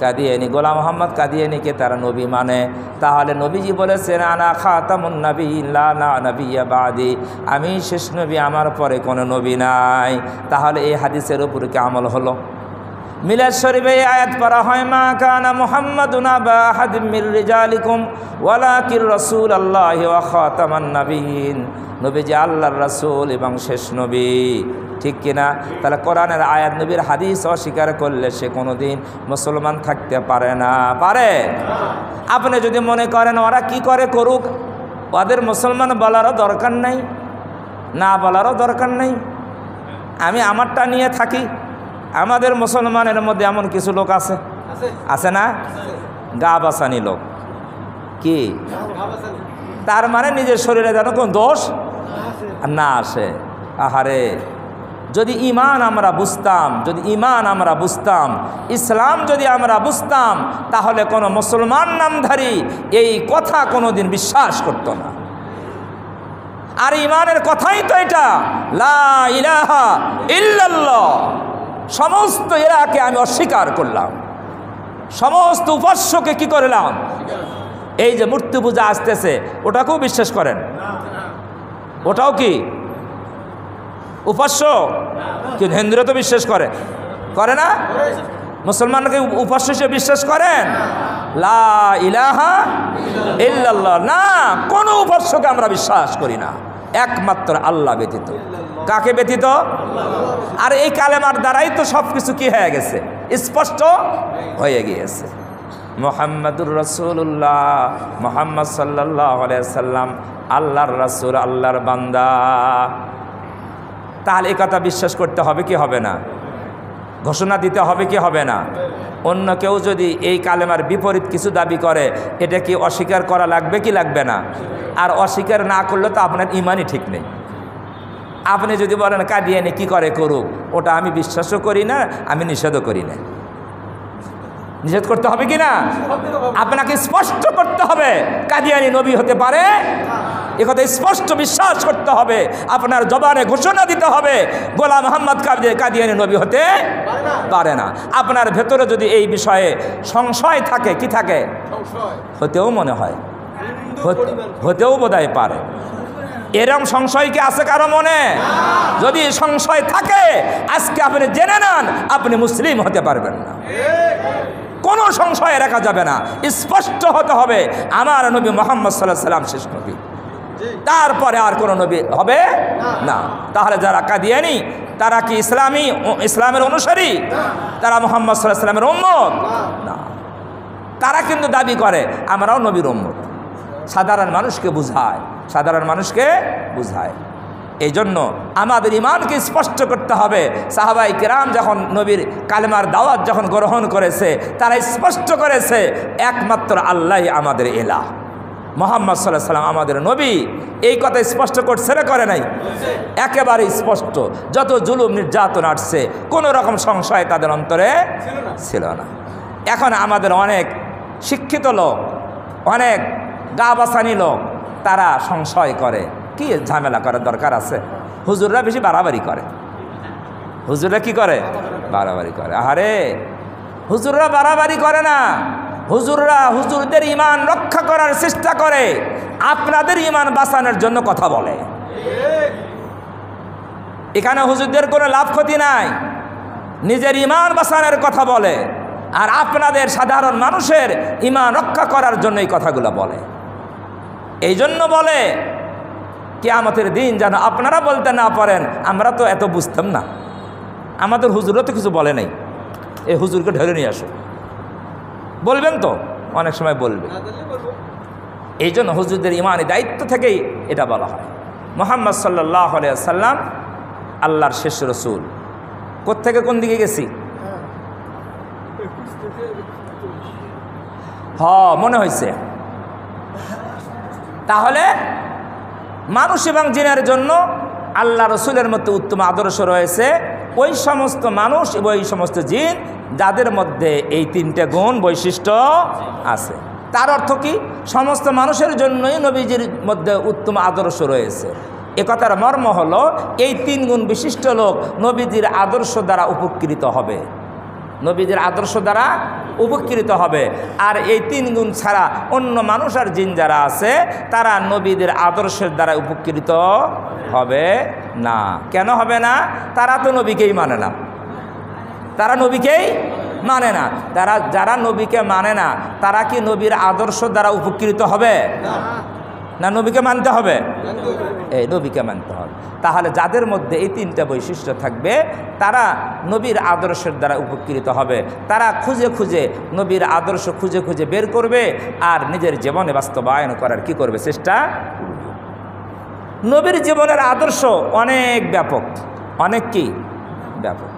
কাদিয়ানী। গোলাম মোহাম্মদ কাদিয়ানীকে তারা নবী মানে। তাহলে নবীজি বলেছেন আনা খাতামুন নাবিয়্যিন লা নাবিয়্যা বাদি, আমি শেষ নবী, আমার পরে কোনো নবী নাই। তাহলে এই হাদিসের উপরে কি আমল হলো? মিলাদ শরীফে আয়াত পড়া হয় মা কানা মুহাম্মাদুন আবা আহাদিম মির রিজালিকুম ওয়ালাকির রাসূলুল্লাহি ওয়া খাতামান নাবিয়্যিন, নবীজি আল্লাহর রাসূল এবং শেষ নবী, ঠিক কিনা? তাহলে কোরআনের আয়াত নবীর হাদিস অস্বীকার করলে সে কোনোদিন মুসলমান থাকতে পারে না। পারে? আপনি যদি মনে করেন ওরা কি করে করুক, ওদের মুসলমান বলারও দরকার নেই, না বলারও দরকার নেই, আমি আমারটা নিয়ে থাকি। আমাদের মুসলমানের মধ্যে এমন কিছু লোক আছে, আছে না? গা বাসানি লোক। কি তার মানে নিজের শরীরে যেন কোনো দোষ না আসে। আহারে, যদি ঈমান আমরা বুঝতাম, যদি ঈমান আমরা বুঝতাম, ইসলাম যদি আমরা বুঝতাম, তাহলে কোনো মুসলমান নামধারী এই কথা কোনোদিন বিশ্বাস করত না। আর ঈমানের কথাই তো এটা, লা ইলাহা ইল্লাল্লাহ। সমস্ত এরাকে আমি অস্বীকার করলাম, সমস্ত উপাস্যকে কি করলাম? এই যে মূর্তি পূজা আসতেছে, ওটাকেও বিশ্বাস করেন? ওটাও কি উপাস্য? কিন্তু হিন্দুরা তো বিশ্বাস করে, করে না? মুসলমানকে উপাস্য হিসেবে বিশ্বাস করেন? লা ইলাহা ইল্লাল্লাহ না, কোনো উপাস্যকে আমরা বিশ্বাস করি না, একমাত্র আল্লাহ ব্যতীত। কাকে ব্যতীত? আর এই কালেমার দ্বারাই তো সব কিছু কি হয়ে গেছে, স্পষ্ট হয়ে গিয়েছে। মুহাম্মাদুর রাসূলুল্লাহ, মুহাম্মদ সাল্লাল্লাহু আলাইহি সাল্লাম আল্লাহর রাসূল, আল্লাহর বান্দা। তাহলে এই কথা বিশ্বাস করতে হবে কি হবে না? ঘোষণা দিতে হবে কি হবে না? অন্য কেউ যদি এই কালেমার বিপরীত কিছু দাবি করে, এটা কি অস্বীকার করা লাগবে কি লাগবে না? আর অস্বীকার না করলে তো আপনার ইমানই ঠিক নেই। আপনি যদি বলেন কাদিয়ানী কি করে করুক, ওটা আমি বিশ্বাসও করি না, আমি নিষেধও করি না। নিষেধ করতে হবে কি না? আপনাকে স্পষ্ট করতে হবে কাদিয়ানী নবী হতে পারে, এ কথা স্পষ্ট বিশ্বাস করতে হবে। আপনার জবানে ঘোষণা দিতে হবে গোলাম মোহাম্মদ কাদিয়ানী নবী হতে পারে না। আপনার ভেতরে যদি এই বিষয়ে সংশয় থাকে, কি থাকে? হতেও মনে হয়, হতেও বোধহয় পারে। এরম সংশয় কি আছে কারো মনে? যদি সংশয় থাকে, আজকে আপনি জেনে নেন আপনি মুসলিম হতে পারবেন না। কোনো সংশয় রাখা যাবে না, স্পষ্ট হতে হবে আমার নবী মুহাম্মদ সাল্লাল্লাহু আলাইহি সাল্লাম শেষ নবী, তারপরে আর কোনো নবী হবে না। তাহলে যারা কাদিয়ানী, তারা কি ইসলামের অনুসারী? তারা মুহাম্মদ সাল্লাল্লাহু আলাইহি সাল্লামের উম্মত না। তারা কিন্তু দাবি করে আমরাও নবীর উম্মত। সাধারণ মানুষকে বুঝায়, সাধারণ মানুষকে বুঝায়। এই জন্য আমাদের ইমানকে স্পষ্ট করতে হবে। সাহাবায়ে কেরাম যখন নবীর কালেমার দাওয়াত যখন গ্রহণ করেছে, তারা স্পষ্ট করেছে একমাত্র আল্লাহই আমাদের ইলাহ, মুহাম্মদ সাল্লাল্লাহু আলাইহি সাল্লাম আমাদের নবী। এই কথা স্পষ্ট করছে না করে নাই? একেবারে স্পষ্ট। যত জুলুম নির্যাতন আসছে, কোনো রকম সংশয় তাদের অন্তরে ছিল না। এখন আমাদের অনেক শিক্ষিত লোক, অনেক গা বাসানি লোক, তারা সংশয় করে। কি ঝামেলা করার দরকার আছে? হুজুররা বেশি বাড়াবাড়ি করে। হুজুররা কি করে? বাড়াবাড়ি করে। আরে হুজুররা বাড়াবাড়ি করে না, হুজুররা হুজুরদের ইমান রক্ষা করার চেষ্টা করে, আপনাদের ইমান বাঁচানোর জন্য কথা বলে। এখানে হুজুরদের কোনো লাভ ক্ষতি নাই, নিজের ইমান বাঁচানোর কথা বলে, আর আপনাদের সাধারণ মানুষের ইমান রক্ষা করার জন্য এই কথাগুলো বলে। এই জন্য বলে কিয়ামতের দিন যেন আপনারা বলতে না পারেন আমরা তো এত বুঝতাম না, আমাদের হুজুরও তো কিছু বলে নাই, এই হুজুরকে ধরে নিয়ে আসো। বলবেন তো, অনেক সময় বলবে। এই জন্য হুজুরদের ইমানি দায়িত্ব থেকেই এটা বলা হয়। মুহাম্মদ সাল্লাল্লাহু আলাইহি ওয়াসাল্লাম আল্লাহর শেষ রসুল। কোত্থেকে কোন দিকে গেছি? মনে হয়েছে। তাহলে মানুষ এবং জিনের জন্য আল্লাহ রসুলের মধ্যে উত্তম আদর্শ রয়েছে। ওই সমস্ত মানুষ এবং ওই সমস্ত জিন যাদের মধ্যে এই তিনটে গুণ বৈশিষ্ট্য আছে। তার অর্থ কি? সমস্ত মানুষের জন্যই নবীজির মধ্যে উত্তম আদর্শ রয়েছে। এ কথার মর্ম হলো এই তিন গুণ বিশিষ্ট লোক নবীজির আদর্শ দ্বারা উপকৃত হবে। নবীদের আদর্শ দ্বারা উপকৃত হবে। আর এই 3 গুণ ছাড়া অন্য মানুষ আর জিন যারা আছে তারা নবীদের আদর্শের দ্বারা উপকৃত হবে না। কেন হবে না? তারা তো নবীকেই মানে না, তারা নবীকেই মানে না। যারা নবীকে মানে না তারা কি নবীর আদর্শ দ্বারা উপকৃত হবে না? নবীকে মানতে হবে, এই নবীকে মানতে হবে। তাহলে যাদের মধ্যে এই 3টা বৈশিষ্ট্য থাকবে তারা নবীর আদর্শের দ্বারা উপকৃত হবে। তারা খুঁজে খুঁজে নবীর আদর্শ খুঁজে খুঁজে বের করবে আর নিজের জীবনে বাস্তবায়ন করার কি করবে? চেষ্টা। নবীর জীবনের আদর্শ অনেক ব্যাপক, অনেক কি ব্যাপক।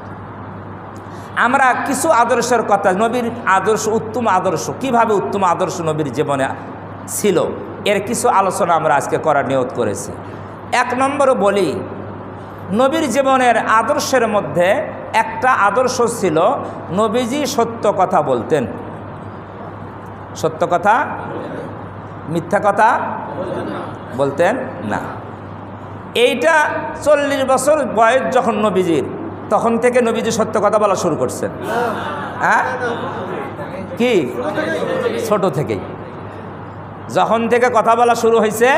আমরা কিছু আদর্শের কথা, নবীর আদর্শ, উত্তম আদর্শ, কিভাবে উত্তম আদর্শ নবীর জীবনে ছিল, এর কিছু আলোচনা আমরা আজকে করার নিয়ত করেছি। 1 নম্বরে বলি, নবীর জীবনের আদর্শের মধ্যে একটা আদর্শ ছিল নবীজি সত্য কথা বলতেন। সত্য কথা, মিথ্যা কথা বলতেন না। এইটা 40 বছর বয়স যখন নবীজির, তখন থেকে নবীজি সত্য কথা বলা শুরু করছেন। হ্যাঁ, কি? ছোট থেকেই, যখন থেকে কথা বলা শুরু হয়েছে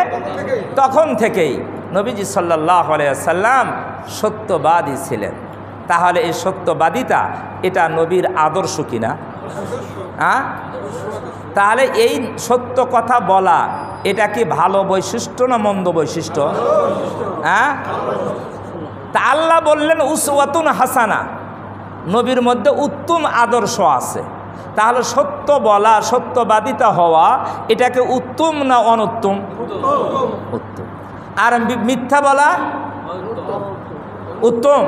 তখন থেকেই নবীজি সাল্লাল্লাহু আলাইহি ওয়াসাল্লাম সত্যবাদী ছিলেন। তাহলে এই সত্যবাদিতা এটা নবীর আদর্শ কিনা? হ্যাঁ, তাহলে এই সত্য কথা বলা এটা কি ভালো বৈশিষ্ট্য না মন্দ বৈশিষ্ট্য? হ্যাঁ, তা আল্লাহ বললেন উসওয়াতুন হাসানা, নবীর মধ্যে উত্তম আদর্শ আছে। তাহলে সত্য বলা, সত্যবাদিতা হওয়া এটাকে উত্তম না অনুত্তম? উত্তম। আর মিথ্যা বলা উত্তম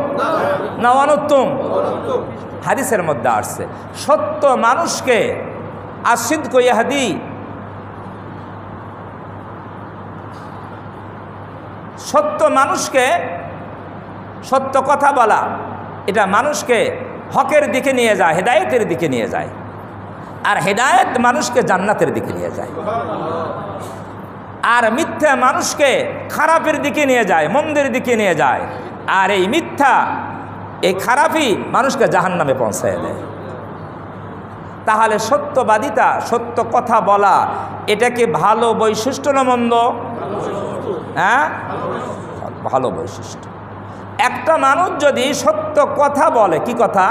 না অনুত্তম? হাদিসের মধ্যে আসছে সত্য মানুষকে আসিদকু ইয়াহদি, সত্য মানুষকে, সত্য কথা বলা এটা মানুষকে হকের দিকে নিয়ে যায়, হেদায়েতের দিকে নিয়ে যায়। আর হেদায়েত মানুষকে জান্নাতের দিকে নিয়ে যায়। আর মিথ্যা মানুষকে খারাপের দিকে নিয়ে যায়, মন্দের দিকে নিয়ে যায়। আর এই মিথ্যা, এই খারাপই মানুষকে জাহান্নামে পৌঁছায় দেয়। তাহলে সত্যবাদিতা, সত্য কথা বলা এটা কি ভালো বৈশিষ্ট্য না মন্দ? হ্যাঁ, ভালো বৈশিষ্ট্য। একটা মানুষ যদি সত্য কথা বলে, কি কথা?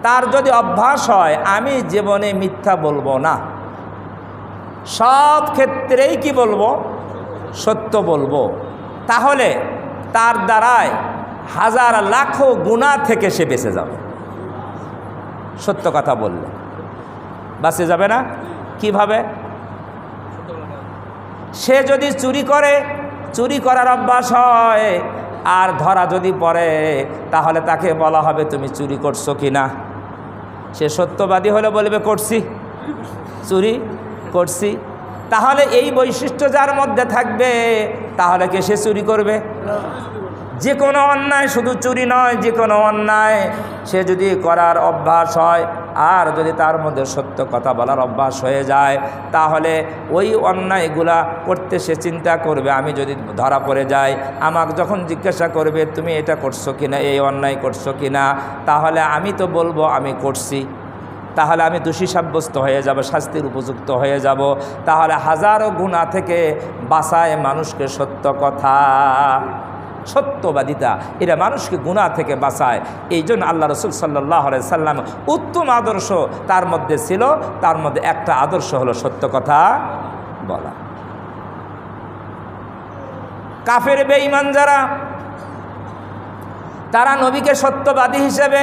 তার যদি অভ্যাস হয় আমি জীবনে মিথ্যা বলবো না, সব ক্ষেত্রেই কি বলবো? সত্য বলবো, তাহলে তার দ্বারায় হাজার লাখো গুনাহ থেকে সে বেঁচে যাবে। সত্য কথা বললে বাঁচে যাবে না? কিভাবে? সে যদি চুরি করে, চুরি করার অভ্যাস হয়, আর ধরা যদি পড়ে তাহলে তাকে বলা হবে তুমি চুরি করছো কি না। সে সত্যবাদী হলে বলবে করছি, চুরি করছি। তাহলে এই বৈশিষ্ট্য যার মধ্যে থাকবে তাহলে কি সে চুরি করবে? যে কোনো অন্যায়, শুধু চুরি নয়, যে কোনো অন্যায় সে যদি করার অভ্যাস হয় আর যদি তার মধ্যে সত্য কথা বলার অভ্যাস হয়ে যায় তাহলে ওই অন্যায়গুলা করতে সে চিন্তা করবে আমি যদি ধরা পড়ে যাই, আমাকে যখন জিজ্ঞাসা করবে তুমি এটা করছো কিনা, এই অন্যায় করছো কিনা, তাহলে আমি তো বলবো আমি করছি, তাহলে আমি দোষী সাব্যস্ত হয়ে যাব, শাস্তির উপযুক্ত হয়ে যাব। তাহলে হাজারো গুনাহ থেকে বাঁচায় মানুষকে সত্য কথা, সত্যবাদিতা, এটা মানুষকে গুনাহ থেকে বাঁচায়। এই জন্য আল্লাহ রসুল সাল্লাল্লাহু আলাইহি সাল্লাম উত্তম আদর্শ তার মধ্যে ছিল, তার মধ্যে একটা আদর্শ হলো সত্য কথা বলা। কাফের বেঈমান যারা, তারা নবীকে সত্যবাদী হিসেবে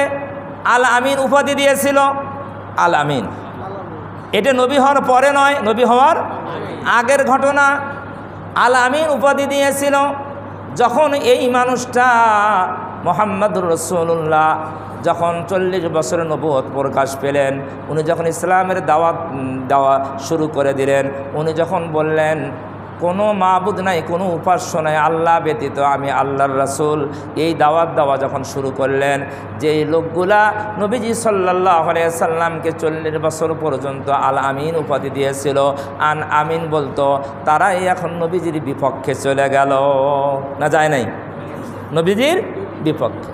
আল আমিন উপাধি দিয়েছিল। আল আমিন এটা নবী হওয়ার পরে নয়, নবী হওয়ার আগের ঘটনা। আল আমিন উপাধি দিয়েছিল যখন এই মানুষটা মুহাম্মদুর রাসূলুল্লাহ যখন 40 বছরের নবুয়ত প্রকাশ পেলেন, উনি যখন ইসলামের দাওয়াত দেওয়া শুরু করে দিলেন, উনি যখন বললেন কোনো মাবুদ নাই, কোনো উপাস্য নাই আল্লাহ ব্যতীত, আমি আল্লাহর রাসূল, এই দাওয়াত দেওয়া যখন শুরু করলেন, যেই লোকগুলা নবীজি সাল্লাল্লাহু আলাইহি সাল্লামকে 40 বছর পর্যন্ত আল আমিন উপাধি দিয়েছিল, আন আমিন বলতো, তারাই এখন নবীজির বিপক্ষে চলে গেল। না যায় নাই? নবীজির বিপক্ষে।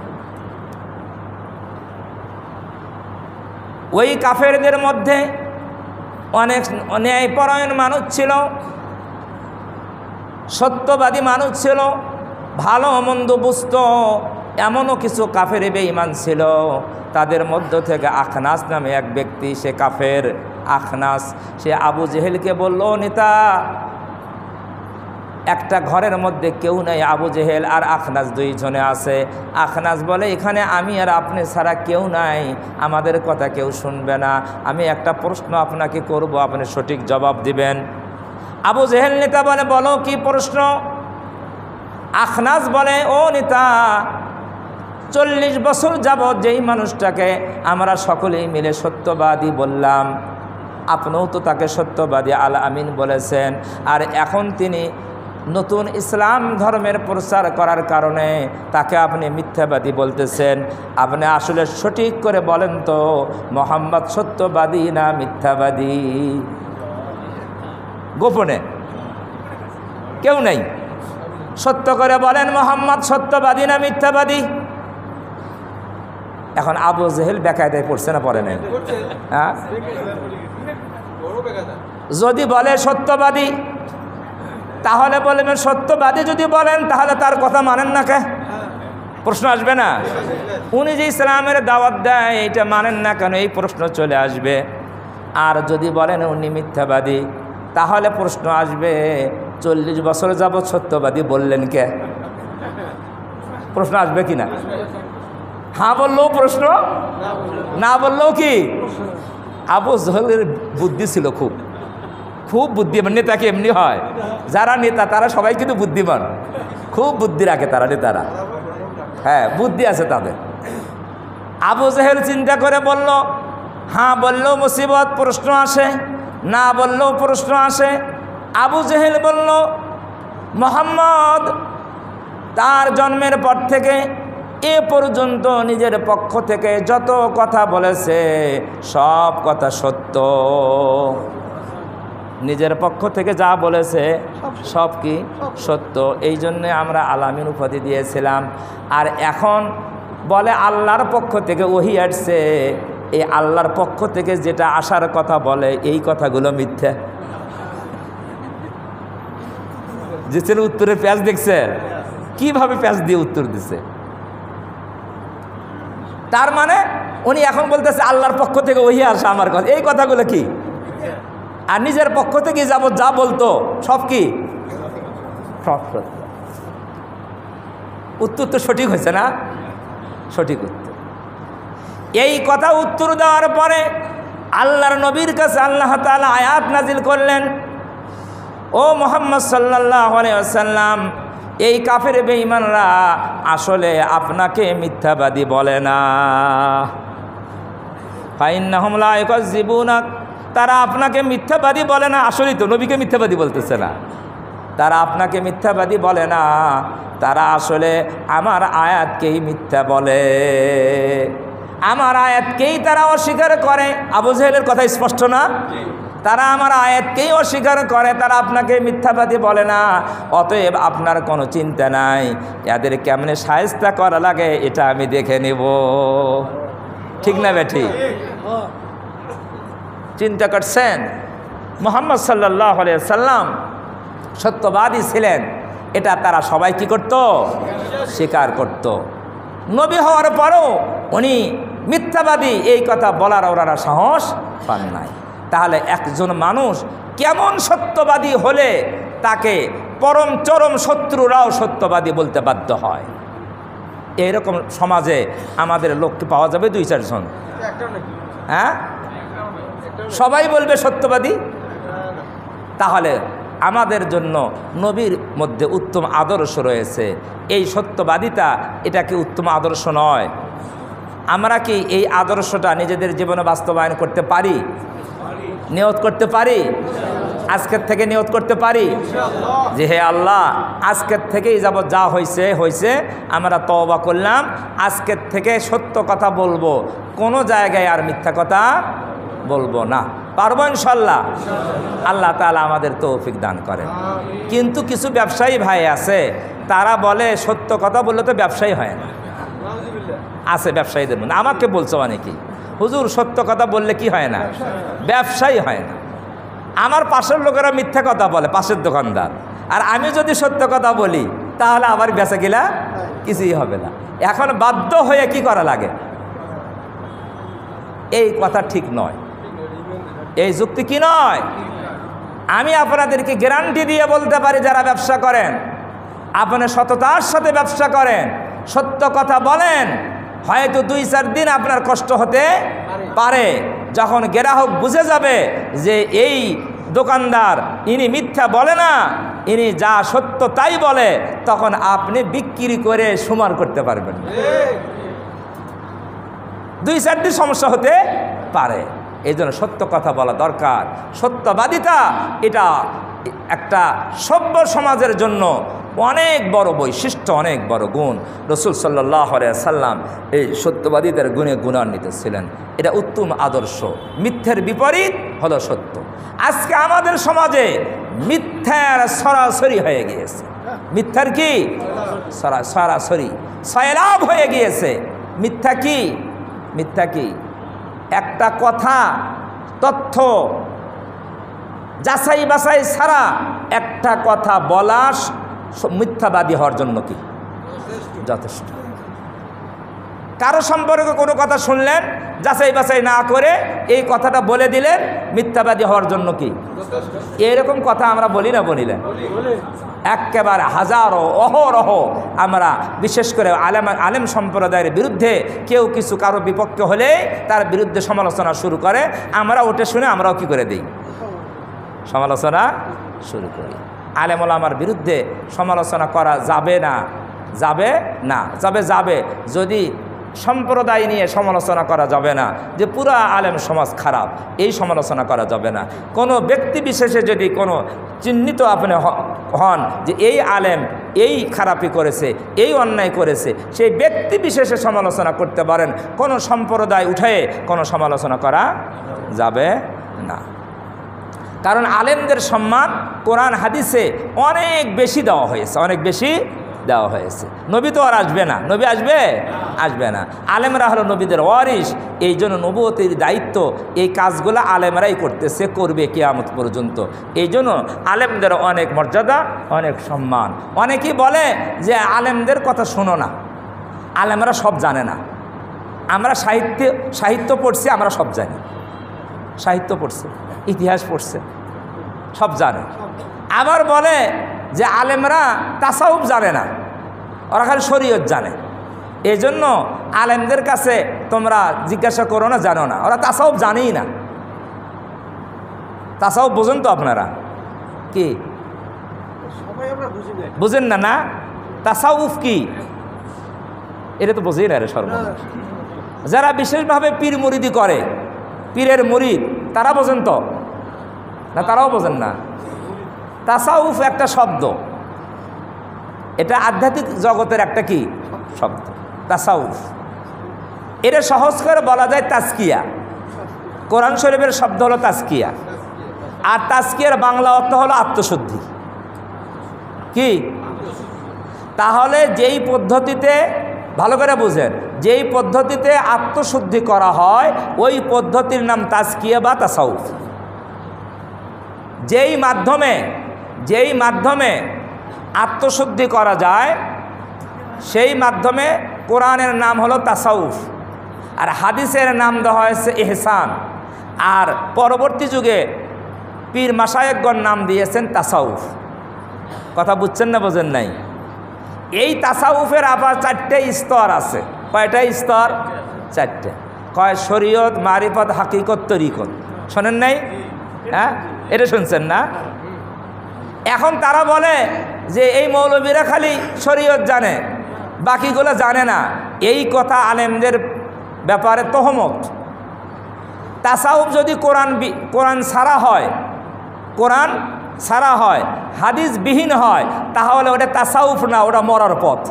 ওই কাফেরদের মধ্যে অনেক ন্যায়পরায়ণ মানুষ ছিল, সত্যবাদী মানুষ ছিল, ভালো মন্দ বুঝত। এমনও কিছু কাফের বেঈমান ছিল। তাদের মধ্য থেকে আখনাস নামে এক ব্যক্তি, সে কাফের আখনাস, সে আবু জেহেলকে বলল, নেতা, একটা ঘরের মধ্যে কেউ নেই, আবু জেহেল আর আখনাস দুইজনে আছে। আখনাস বলে, এখানে আমি আর আপনি ছাড়া কেউ নাই, আমাদের কথা কেউ শুনবে না। আমি একটা প্রশ্ন আপনাকে করব, আপনি সঠিক জবাব দিবেন। আবু জেহেল নেতা বলে, বলো কি প্রশ্ন? আখনাস বলে, ও নেতা, 40 বছর যাবৎ যেই মানুষটাকে আমরা সকলেই মিলে সত্যবাদী বললাম, আপনিও তো তাকে সত্যবাদী আল আমিন বলেছেন, আর এখন তিনি নতুন ইসলাম ধর্মের প্রচার করার কারণে তাকে আপনি মিথ্যাবাদী বলতেছেন। আপনি আসলে সঠিক করে বলেন তো, মোহাম্মদ সত্যবাদী না মিথ্যাবাদী? গোপনে কেউ নেই, সত্য করে বলেন, মোহাম্মদ সত্যবাদী না মিথ্যাবাদী? এখন আবু জেহেল বেকায়দায় পড়ছে না পড়ে নেই? হ্যাঁ, যদি বলে সত্যবাদী, তাহলে বলবেন সত্যবাদী যদি বলেন তাহলে তার কথা মানেন না কে? প্রশ্ন আসবে না? উনি যে ইসলামের দাওয়াত দেয় এটা মানেন না কেন, এই প্রশ্ন চলে আসবে। আর যদি বলেন উনি মিথ্যাবাদী, তাহলে প্রশ্ন আসবে 40 বছর যাবৎ সত্যবাদী বললেন কে? প্রশ্ন আসবে কি না? হ্যাঁ বললেও প্রশ্ন, না বললেও কি? আবু জেহেলের বুদ্ধি ছিল, খুব খুব বুদ্ধিমান। নেতা কি এমনি হয়? যারা নেতা তারা সবাই কিন্তু বুদ্ধিমান, খুব বুদ্ধি রাখে তারা, নেতারা। হ্যাঁ, বুদ্ধি আছে তাদের। আবু জেহেল চিন্তা করে বলল, হ্যাঁ বললেও মুসিবত, প্রশ্ন আসে, না বললেও প্রশ্ন আসে। আবু জেহেল বলল, মুহাম্মদ তার জন্মের পর থেকে এ পর্যন্ত নিজের পক্ষ থেকে যত কথা বলেছে সব কথা সত্য। নিজের পক্ষ থেকে যা বলেছে সব কি সত্য। এই জন্যে আমরা আলামিন উপাধি দিয়েছিলাম। আর এখন বলে আল্লাহর পক্ষ থেকে ওহী আসছে, এই আল্লাহর পক্ষ থেকে যেটা আসার কথা বলে এই কথাগুলো মিথ্যা। যে ছেলে উত্তরের প্যাঁচ দেখছে, কিভাবে প্যাঁচ দিয়ে উত্তর দিছে। তার মানে উনি এখন বলতেছে আল্লাহর পক্ষ থেকে ওহী আসে আমার কথা, এই কথাগুলো কি? আর নিজের পক্ষ থেকে যা বলতো সব কি সব সত্য। উত্তর তো সঠিক হয়েছে না? সঠিক উত্তর। এই কথা উত্তর দেওয়ার পরে আল্লাহর নবীর কাছে আল্লাহ তাআলা আয়াত নাজিল করলেন, ও মুহাম্মদ সাল্লাল্লাহু আলাইহি ওয়াসাল্লাম, এই কাফের বেঈমানরা আসলে আপনাকে মিথ্যাবাদী বলে না। ফাইন্নাহুম লা ইউকাযযিবুনাক, তারা আপনাকে মিথ্যাবাদী বলে না। আসলেই তো নবীকে মিথ্যাবাদী বলতেছে না, তারা আপনাকে মিথ্যাবাদী বলে না, তারা আসলে আমার আয়াতকেই মিথ্যা বলে, আমার আয়াতকেই তারা অস্বীকার করে। আবু জেহেলের কথা স্পষ্ট না? তারা আমার আয়াতকেই অস্বীকার করে, তারা আপনাকে মিথ্যাবাদী বলে না। অতএব আপনার কোনো চিন্তা নাই, এদের কেমনে শায়েস্তা করা লাগে এটা আমি দেখে নেব। ঠিক না বেঠি? চিন্তা করছেন? মুহাম্মদ সাল্লাল্লাহু আলাইহি সাল্লাম সত্যবাদী ছিলেন, এটা তারা সবাই কি করত? স্বীকার করত। নবী হওয়ার পরও উনি মিথ্যাবাদী এই কথা বলার ওনারা সাহস পান নাই। তাহলে একজন মানুষ কেমন সত্যবাদী হলে তাকে পরম চরম শত্রুরাও সত্যবাদী বলতে বাধ্য হয়? এইরকম সমাজে আমাদের লোককে পাওয়া যাবে 2-4 জন। হ্যাঁ, সবাই বলবে সত্যবাদী। তাহলে আমাদের জন্য নবীর মধ্যে উত্তম আদর্শ রয়েছে, এই সত্যবাদিতা এটা কি উত্তম আদর্শ নয়? আমরা কি এই আদর্শটা নিজেদের জীবনে বাস্তবায়ন করতে পারি? নিয়ত করতে পারি? আজকের থেকে নিয়ত করতে পারি যে হে আল্লাহ, আজকের থেকেই যাবত যা হয়েছে হয়েছে, আমরা তওবা করলাম, আজকের থেকে সত্য কথা বলবো, কোনো জায়গায় আর মিথ্যা কথা বলবো না। পারবো ইনশাল্লাহ? আল্লাহ তাআলা আমাদের তৌফিক দান করেন। কিন্তু কিছু ব্যবসায়ী ভাই আছে, তারা বলে সত্য কথা বললে তো ব্যবসায়ী হয় না। আছে ব্যবসায়ীদের মধ্যে, আমাকে বলছে অনেকেই, হুজুর সত্য কথা বললে কি হয় না? ব্যবসাই হয় না। আমার পাশের লোকেরা মিথ্যা কথা বলে, পাশের দোকানদার, আর আমি যদি সত্য কথা বলি তাহলে আবার বেচা কিনা কিছুই হবে না। এখন বাধ্য হয়ে কি করা লাগে? এই কথা ঠিক নয়, এই যুক্তি কি নয়। আমি আপনাদেরকে গ্যারান্টি দিয়ে বলতে পারি, যারা ব্যবসা করেন, আপনি সততার সাথে ব্যবসা করেন, সত্য কথা বলেন, হয়তো 2-4 দিন আপনার কষ্ট হতে পারে। যখন গ্রাহক বুঝে যাবে যে এই দোকানদার ইনি মিথ্যা বলে না, ইনি যা সত্য তাই বলে, তখন আপনি বিক্রি করে সুমার করতে পারবেন। 2-4 দিন সমস্যা হতে পারে, এই জন্য সত্য কথা বলা দরকার। সত্যবাদিতা এটা একটা সভ্য সমাজের জন্য অনেক বড় বৈশিষ্ট্য, অনেক বড় গুণ। রাসূল সাল্লাল্লাহু আলাইহি সাল্লাম এই সত্যবাদীদের গুণে গুণান্বিত ছিলেন। এটা উত্তম আদর্শ। মিথ্যের বিপরীত হলো সত্য। আজকে আমাদের সমাজে মিথ্যার সরাসরি হয়ে গিয়েছে। মিথ্যার কি সরাসরি সয়লাভ হয়ে গিয়েছে। মিথ্যা কি? মিথ্যা কি? একটা কথা, তথ্য যাচাই বাছাই ছাড়া একটা কথা বলা মিথ্যাবাদী হওয়ার জন্য কি যথেষ্ট। কারো সম্পর্কে কোনো কথা শুনলেন, যাচাই বাছাই না করে এই কথাটা বলে দিলেন, মিথ্যাবাদী হওয়ার জন্য কি এরকম কথা আমরা বলি না? বলিলেন একেবারে হাজারো অহরহ আমরা, বিশেষ করে আলেম সম্প্রদায়ের বিরুদ্ধে কেউ কিছু কারো বিপক্ষে হলে তার বিরুদ্ধে সমালোচনা শুরু করে, আমরা ওটা শুনে আমরাও কি করে দিই? সমালোচনা শুরু করি। আলেম ওলামার বিরুদ্ধে সমালোচনা করা যাবে না, যাবে না, যাবে যদি সম্প্রদায় নিয়ে সমালোচনা করা যাবে না যে পুরা আলেম সমাজ খারাপ, এই সমালোচনা করা যাবে না। কোনো ব্যক্তি বিশেষে যদি কোনো চিহ্নিত আপনি হন যে এই আলেম এই খারাপি করেছে, এই অন্যায় করেছে, সেই ব্যক্তি বিশেষে সমালোচনা করতে পারেন। কোনো সম্প্রদায় উঠে কোনো সমালোচনা করা যাবে না। কারণ আলেমদের সম্মান কোরআন হাদিসে অনেক বেশি দেওয়া হয়েছে, অনেক বেশি দেওয়া হয়েছে। নবী তো আর আসবে না, নবী আসবে না। আলেমরা হলো নবীদের ওয়ারিস, এই জন্য নবুয়তের দায়িত্ব এই কাজগুলো আলেমরাই করতেছে, করবে কিয়ামত পর্যন্ত। এই জন্য আলেমদের অনেক মর্যাদা, অনেক সম্মান। অনেকেই বলে যে আলেমদের কথা শোনো না, আলেমরা সব জানে না। আমরা সাহিত্য পড়ছি, আমরা সব জানি। সাহিত্য পড়ছে, ইতিহাস পড়ছে, সব জানে। আবার বলে যে আলেমরা তাসাউফ জানে না, ওরা খালি শরীয়ত জানে। এই জন্য আলেমদের কাছে তোমরা জিজ্ঞাসা করো না, জানো না, ওরা তাসাউফ জানেই না। তাসাউফ বোঝেন তো আপনারা? কি বুঝেন না? না, তাসাউফ কি এটা তো বোঝেই না রে সর্বনাশ। যারা বিশেষভাবে পীর মুরিদি করে, পীরের মুরিদ, তারা বোঝেন তো না? তারাও বোঝেন না। তাসাউফ একটা শব্দ, এটা আধ্যাত্মিক জগতের একটা কি শব্দ, তাসাউফ। এটা সহজ করে বলা যায় তাজকিয়া। কোরআন শরীফের শব্দ হলো তাজকিয়া, আর তাজকিয়ার বাংলা অর্থ হলো আত্মশুদ্ধি। কি? তাহলে যেই পদ্ধতিতে, ভালো করে বুঝেন, যেই পদ্ধতিতে আত্মশুদ্ধি করা হয় ওই পদ্ধতির নাম তাজকিয়া বা তাসাউফ। যেই মাধ্যমে আত্মশুদ্ধি করা যায় সেই মাধ্যমে কোরআনের নাম হলো তাসাউফ, আর হাদিসের নাম দেওয়া হয়েছে ইহসান, আর পরবর্তী যুগে পীর মাশায়েখগণ নাম দিয়েছেন তাসাউফ। কথা বুঝছেন না বোঝেন নাই? এই তাসাউফের আবার 4টে স্তর আছে। কয়টা স্তর? 4টে। কয় শরীয়ত, মারিফত, হাকিকত, তরিকত। শোনেন নাই? হ্যাঁ, এটা শুনছেন না? এখন তারা বলে যে এই মৌলবীরা খালি শরীয়ত জানে, বাকিগুলো জানে না। এই কথা আলেমদের ব্যাপারে তহমত। তাসাউফ যদি কোরআন ছাড়া হয়, হাদিস বিহীন হয়, তাহলে ওটা তাসাউফ না, ওটা মরার পথ।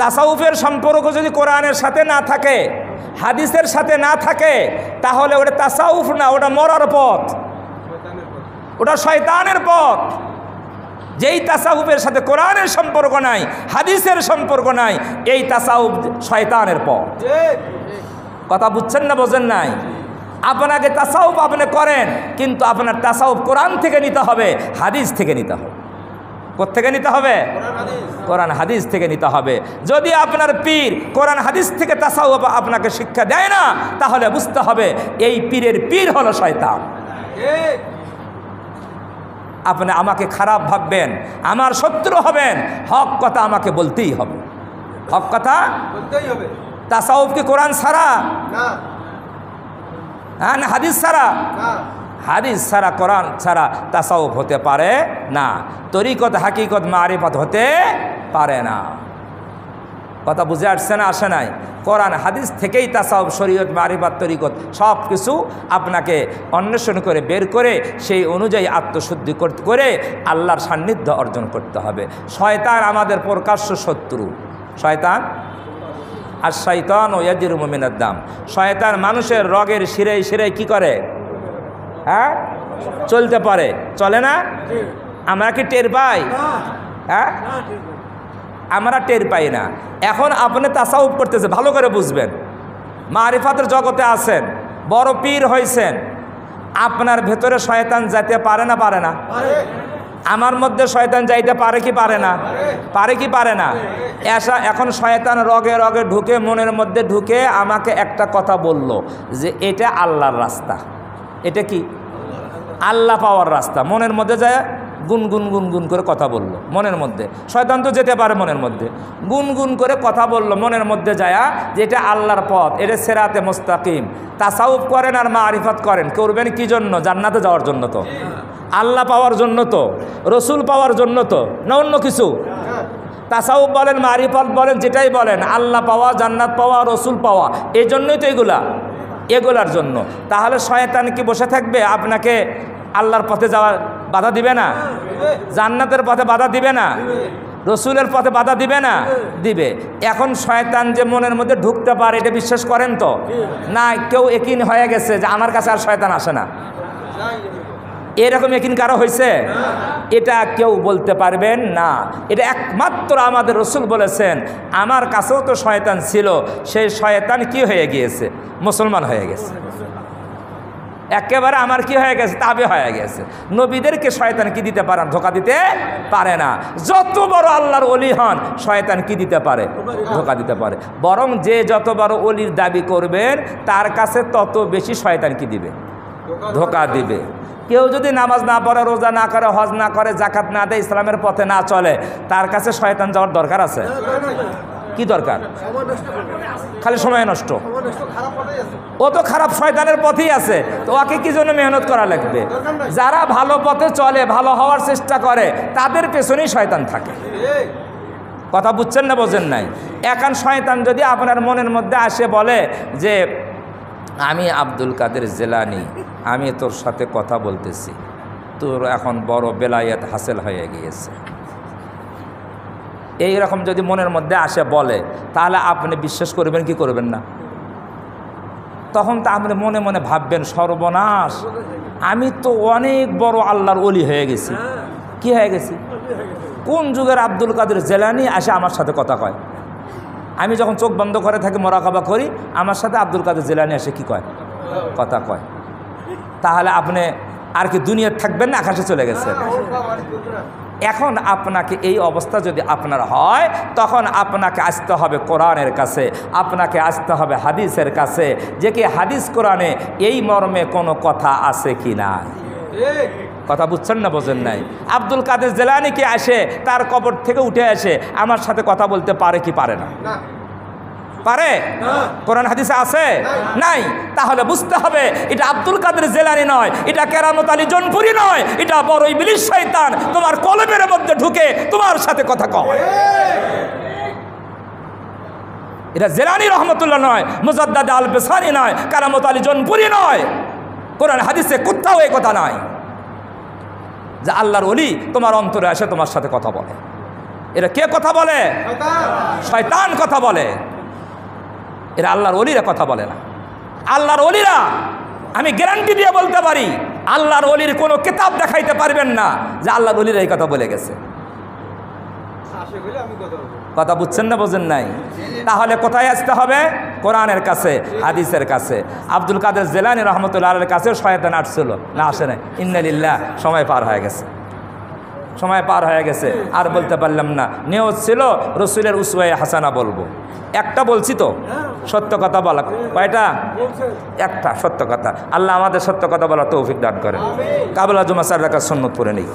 তাসাউফের সম্পর্ক যদি কোরআনের সাথে না থাকে, হাদিসের সাথে না থাকে, তাহলে ওটা তাসাউফ না, ওটা মরার পথ, ওটা শয়তানের পথ। যেই তাসাউফের সাথে কোরআনের সম্পর্ক নাই, হাদিসের সম্পর্ক নাই, এই তাসাউফ শয়তানের পথ। কথা বুঝছেন না বোঝেন নাই? আপনাকে তাসাউফ আপনি করেন, কিন্তু আপনার তাসাউফ কোরআন থেকে নিতে হবে, হাদিস থেকে নিতে হবে। কোত্থেকে নিতে হবে? কোরআন হাদিস থেকে নিতে হবে। যদি আপনার পীর কোরআন হাদিস থেকে তাসাউফ আপনাকে শিক্ষা দেয় না, তাহলে বুঝতে হবে এই পীরের পীর হলো শয়তান। আপনি আমাকে খারাপ ভাববেন, আমার শত্রু হবেন, হক কথা আমাকে বলতেই হবে, হক কথা বলতেই হবে। তাসাউফ কি কোরআন ছাড়া? হ্যাঁ, না হাদিস ছাড়া? হাদিস ছাড়া, কোরআন ছাড়া তাসাউফ হতে পারে না, তরিকত হাকিকত মারিফত হতে পারে না। কথা বুঝে আসছে না? আসে নাই? কোরআন হাদিস থেকেই তাসাউফ, শরীয়ত, মারিফত, তরিকত সব কিছু আপনাকে অন্বেষণ করে বের করে সেই অনুযায়ী আত্মশুদ্ধি করে আল্লাহর সান্নিধ্য অর্জন করতে হবে। শয়তান আমাদের প্রকাশ্য শত্রু। শয়তান আর শয়তান ও ইয়াজিরু মিনাদ দাম, শয়তান মানুষের রগের শিরায় শিরায় কি করে? হ্যাঁ, চলতে পারে, চলে না? আমরা কি টের পাই? হ্যাঁ, আমরা টের পাই না। এখন আপনি তাসাউফ করতেছে, ভালো করে বুঝবেন, মারিফাতের জগতে আছেন, বড় পীর হয়েছেন, আপনার ভেতরে শয়তান যেতে পারে না? পারে না? আমার মধ্যে শয়তান যাইতে পারে কি পারে না? পারে কি পারে না? এখন শয়তান রগে রগে ঢুকে, মনের মধ্যে ঢুকে আমাকে একটা কথা বলল যে এটা আল্লাহর রাস্তা। এটা কি? আল্লাহ পাওয়ার রাস্তা। মনের মধ্যে যায় গুনগুন গুনগুন করে কথা বলল মনের মধ্যে। শয়তান তো যেতে পারে মনের মধ্যে, গুনগুন করে কথা বলল মনের মধ্যে যায় যে এটা আল্লাহর পথ, এটা সিরাতে মুস্তাকিম। তাসাউফ করেন আর মারিফত করেন, করবেন কি জন্য? জান্নাতে যাওয়ার জন্য তো, আল্লাহ পাওয়ার জন্য তো, রসুল পাওয়ার জন্য তো, না অন্য কিছু? তাসাউফ বলেন, মারিফত বলেন, যেটাই বলেন, আল্লাহ পাওয়া, জান্নাত পাওয়া, রসুল পাওয়া, এই জন্যই তো এগুলার জন্য। তাহলে শয়তান কি বসে থাকবে আপনাকে আল্লাহর পথে যাওয়ার বাধা দিবে না? জান্নাতের পথে বাধা দিবে না? রসুলের পথে বাধা দিবে না? দিবে। এখন শয়তান যে মনের মধ্যে ঢুকতে পারে, এটা বিশ্বাস করেন তো? না, কেউ একিন হয়ে গেছে যে আমার কাছে আর শয়তান আসে না, এরকম একিন কারো হয়েছে? এটা কেউ বলতে পারবেন না। এটা একমাত্র আমাদের রসুল বলেছেন, আমার কাছেও তো শয়তান ছিল, সেই শয়তান কি হয়ে গিয়েছে? মুসলমান হয়ে গেছে। একেবারে আমার কি হয়ে গেছে? তাবে হয়ে গেছে। নবীদেরকে শয়তান কি দিতে পারে? ধোকা দিতে পারে না। যত বড় আল্লাহর ওলি হন, শয়তান কি দিতে পারে? ধোকা দিতে পারে। বরং যে যত বড় ওলির দাবি করবেন, তার কাছে তত বেশি শয়তান কি দিবে? ধোকা দিবে। কেউ যদি নামাজ না পড়ে, রোজা না করে, হজ না করে, জাকাত না দেয়, ইসলামের পথে না চলে, তার কাছে শয়তান যাওয়ার দরকার আছে? কি দরকার? খালি সময় নষ্ট। ও তো খারাপ শয়তানের পথেই আছে, তো ওকে কি জন্য মেহনত করা লাগবে? যারা ভালো পথে চলে, ভালো হওয়ার চেষ্টা করে, তাদের পেছনেই শয়তান থাকে। কথা বুঝছেন না বোঝেন নাই? এখন শয়তান যদি আপনার মনের মধ্যে আসে বলে যে আমি আব্দুল কাদের জিলানী, আমি তোর সাথে কথা বলতেছি, তোর এখন বড় বেলায়েত হাসিল হয়ে গিয়েছে, এই রকম যদি মনের মধ্যে আসে বলে, তাহলে আপনি বিশ্বাস করবেন কি করবেন না? তখন তো আপনি মনে মনে ভাববেন, সর্বনাশ, আমি তো অনেক বড় আল্লাহর ওলি হয়ে গেছি। কি হয়ে গেছি? কোন যুগের আব্দুল কাদের জিলানী আসে আমার সাথে কথা কয়? আমি যখন চোখ বন্ধ করে থাকি, মোরাকাবা করি, আমার সাথে আব্দুল কাদের জিলানী এসে কি কয়? কথা কয়। তাহলে আপনি আর কি দুনিয়ায় থাকবেন না? আকাশে চলে গেছেন। এখন আপনাকে এই অবস্থা যদি আপনার হয়, তখন আপনাকে আসতে হবে কোরআনের কাছে, আপনাকে আসতে হবে হাদিসের কাছে, যে কি হাদিস কোরআনে এই মর্মে কোনো কথা আছে কি না। কথা বুঝছেন না বোঝেন নাই? আব্দুল কাদের জিলানী কি আসে তার কবর থেকে উঠে আসে আমার সাথে কথা বলতে পারে কি পারে না? পারে? কোরআন হাদিসে আছে? নাই। তাহলে বুঝতে হবে এটা আব্দুল কাদের জিলানী নয়, এটা কেরামত আলী জৌনপুরি নয়, এটা বড় ইবলিস শয়তান তোমার কলবের মধ্যে ঢুকে তোমার সাথে কথা কয়। এটা জিলানী রহমতুল্লাহ নয়, মুজাদ্দাদ আল বেসানি নয়, কেরামত আলী জৌনপুরি নয়। কোরআন হাদিসে কোথাও এই কথা নাই যে আল্লাহর ওলি তোমার অন্তরে আসে তোমার সাথে কথা বলে। এটা কে কথা বলে? শয়তান কথা বলে। এরা আল্লাহর ওলিরা কথা বলে না। আল্লাহর ওলিরা আমি গ্যারান্টি দিয়ে বলতে পারি আল্লাহর ওলির কোনো কিতাব দেখাইতে পারবেন না যে আল্লাহর ওলির এই কথা বলে গেছে। কথা বুঝছেন না বোঝেন নাই? তাহলে কোথায় আসতে হবে? কোরআনের কাছে, হাদিসের কাছে। আব্দুল কাদের জিলানী রহমতুল্লাহর কাছেও শয়তান আসছিল না, আসে নাই? ইন্নালিল্লাহ, সময় পার হয়ে গেছে, সময় পার হয়ে গেছে, আর বলতে পারলাম না। নিয়ত ছিল রসুলের উসওয়ায়ে হাসানা বলবো, একটা বলছি তো, সত্য কথা বলা। কয়টা? একটা সত্য কথা। আল্লাহ আমাদের সত্য কথা বলার তৌফিক দান করেন। কাবলা জুমা 4 রাকাত সুন্নত পড়ে নেই।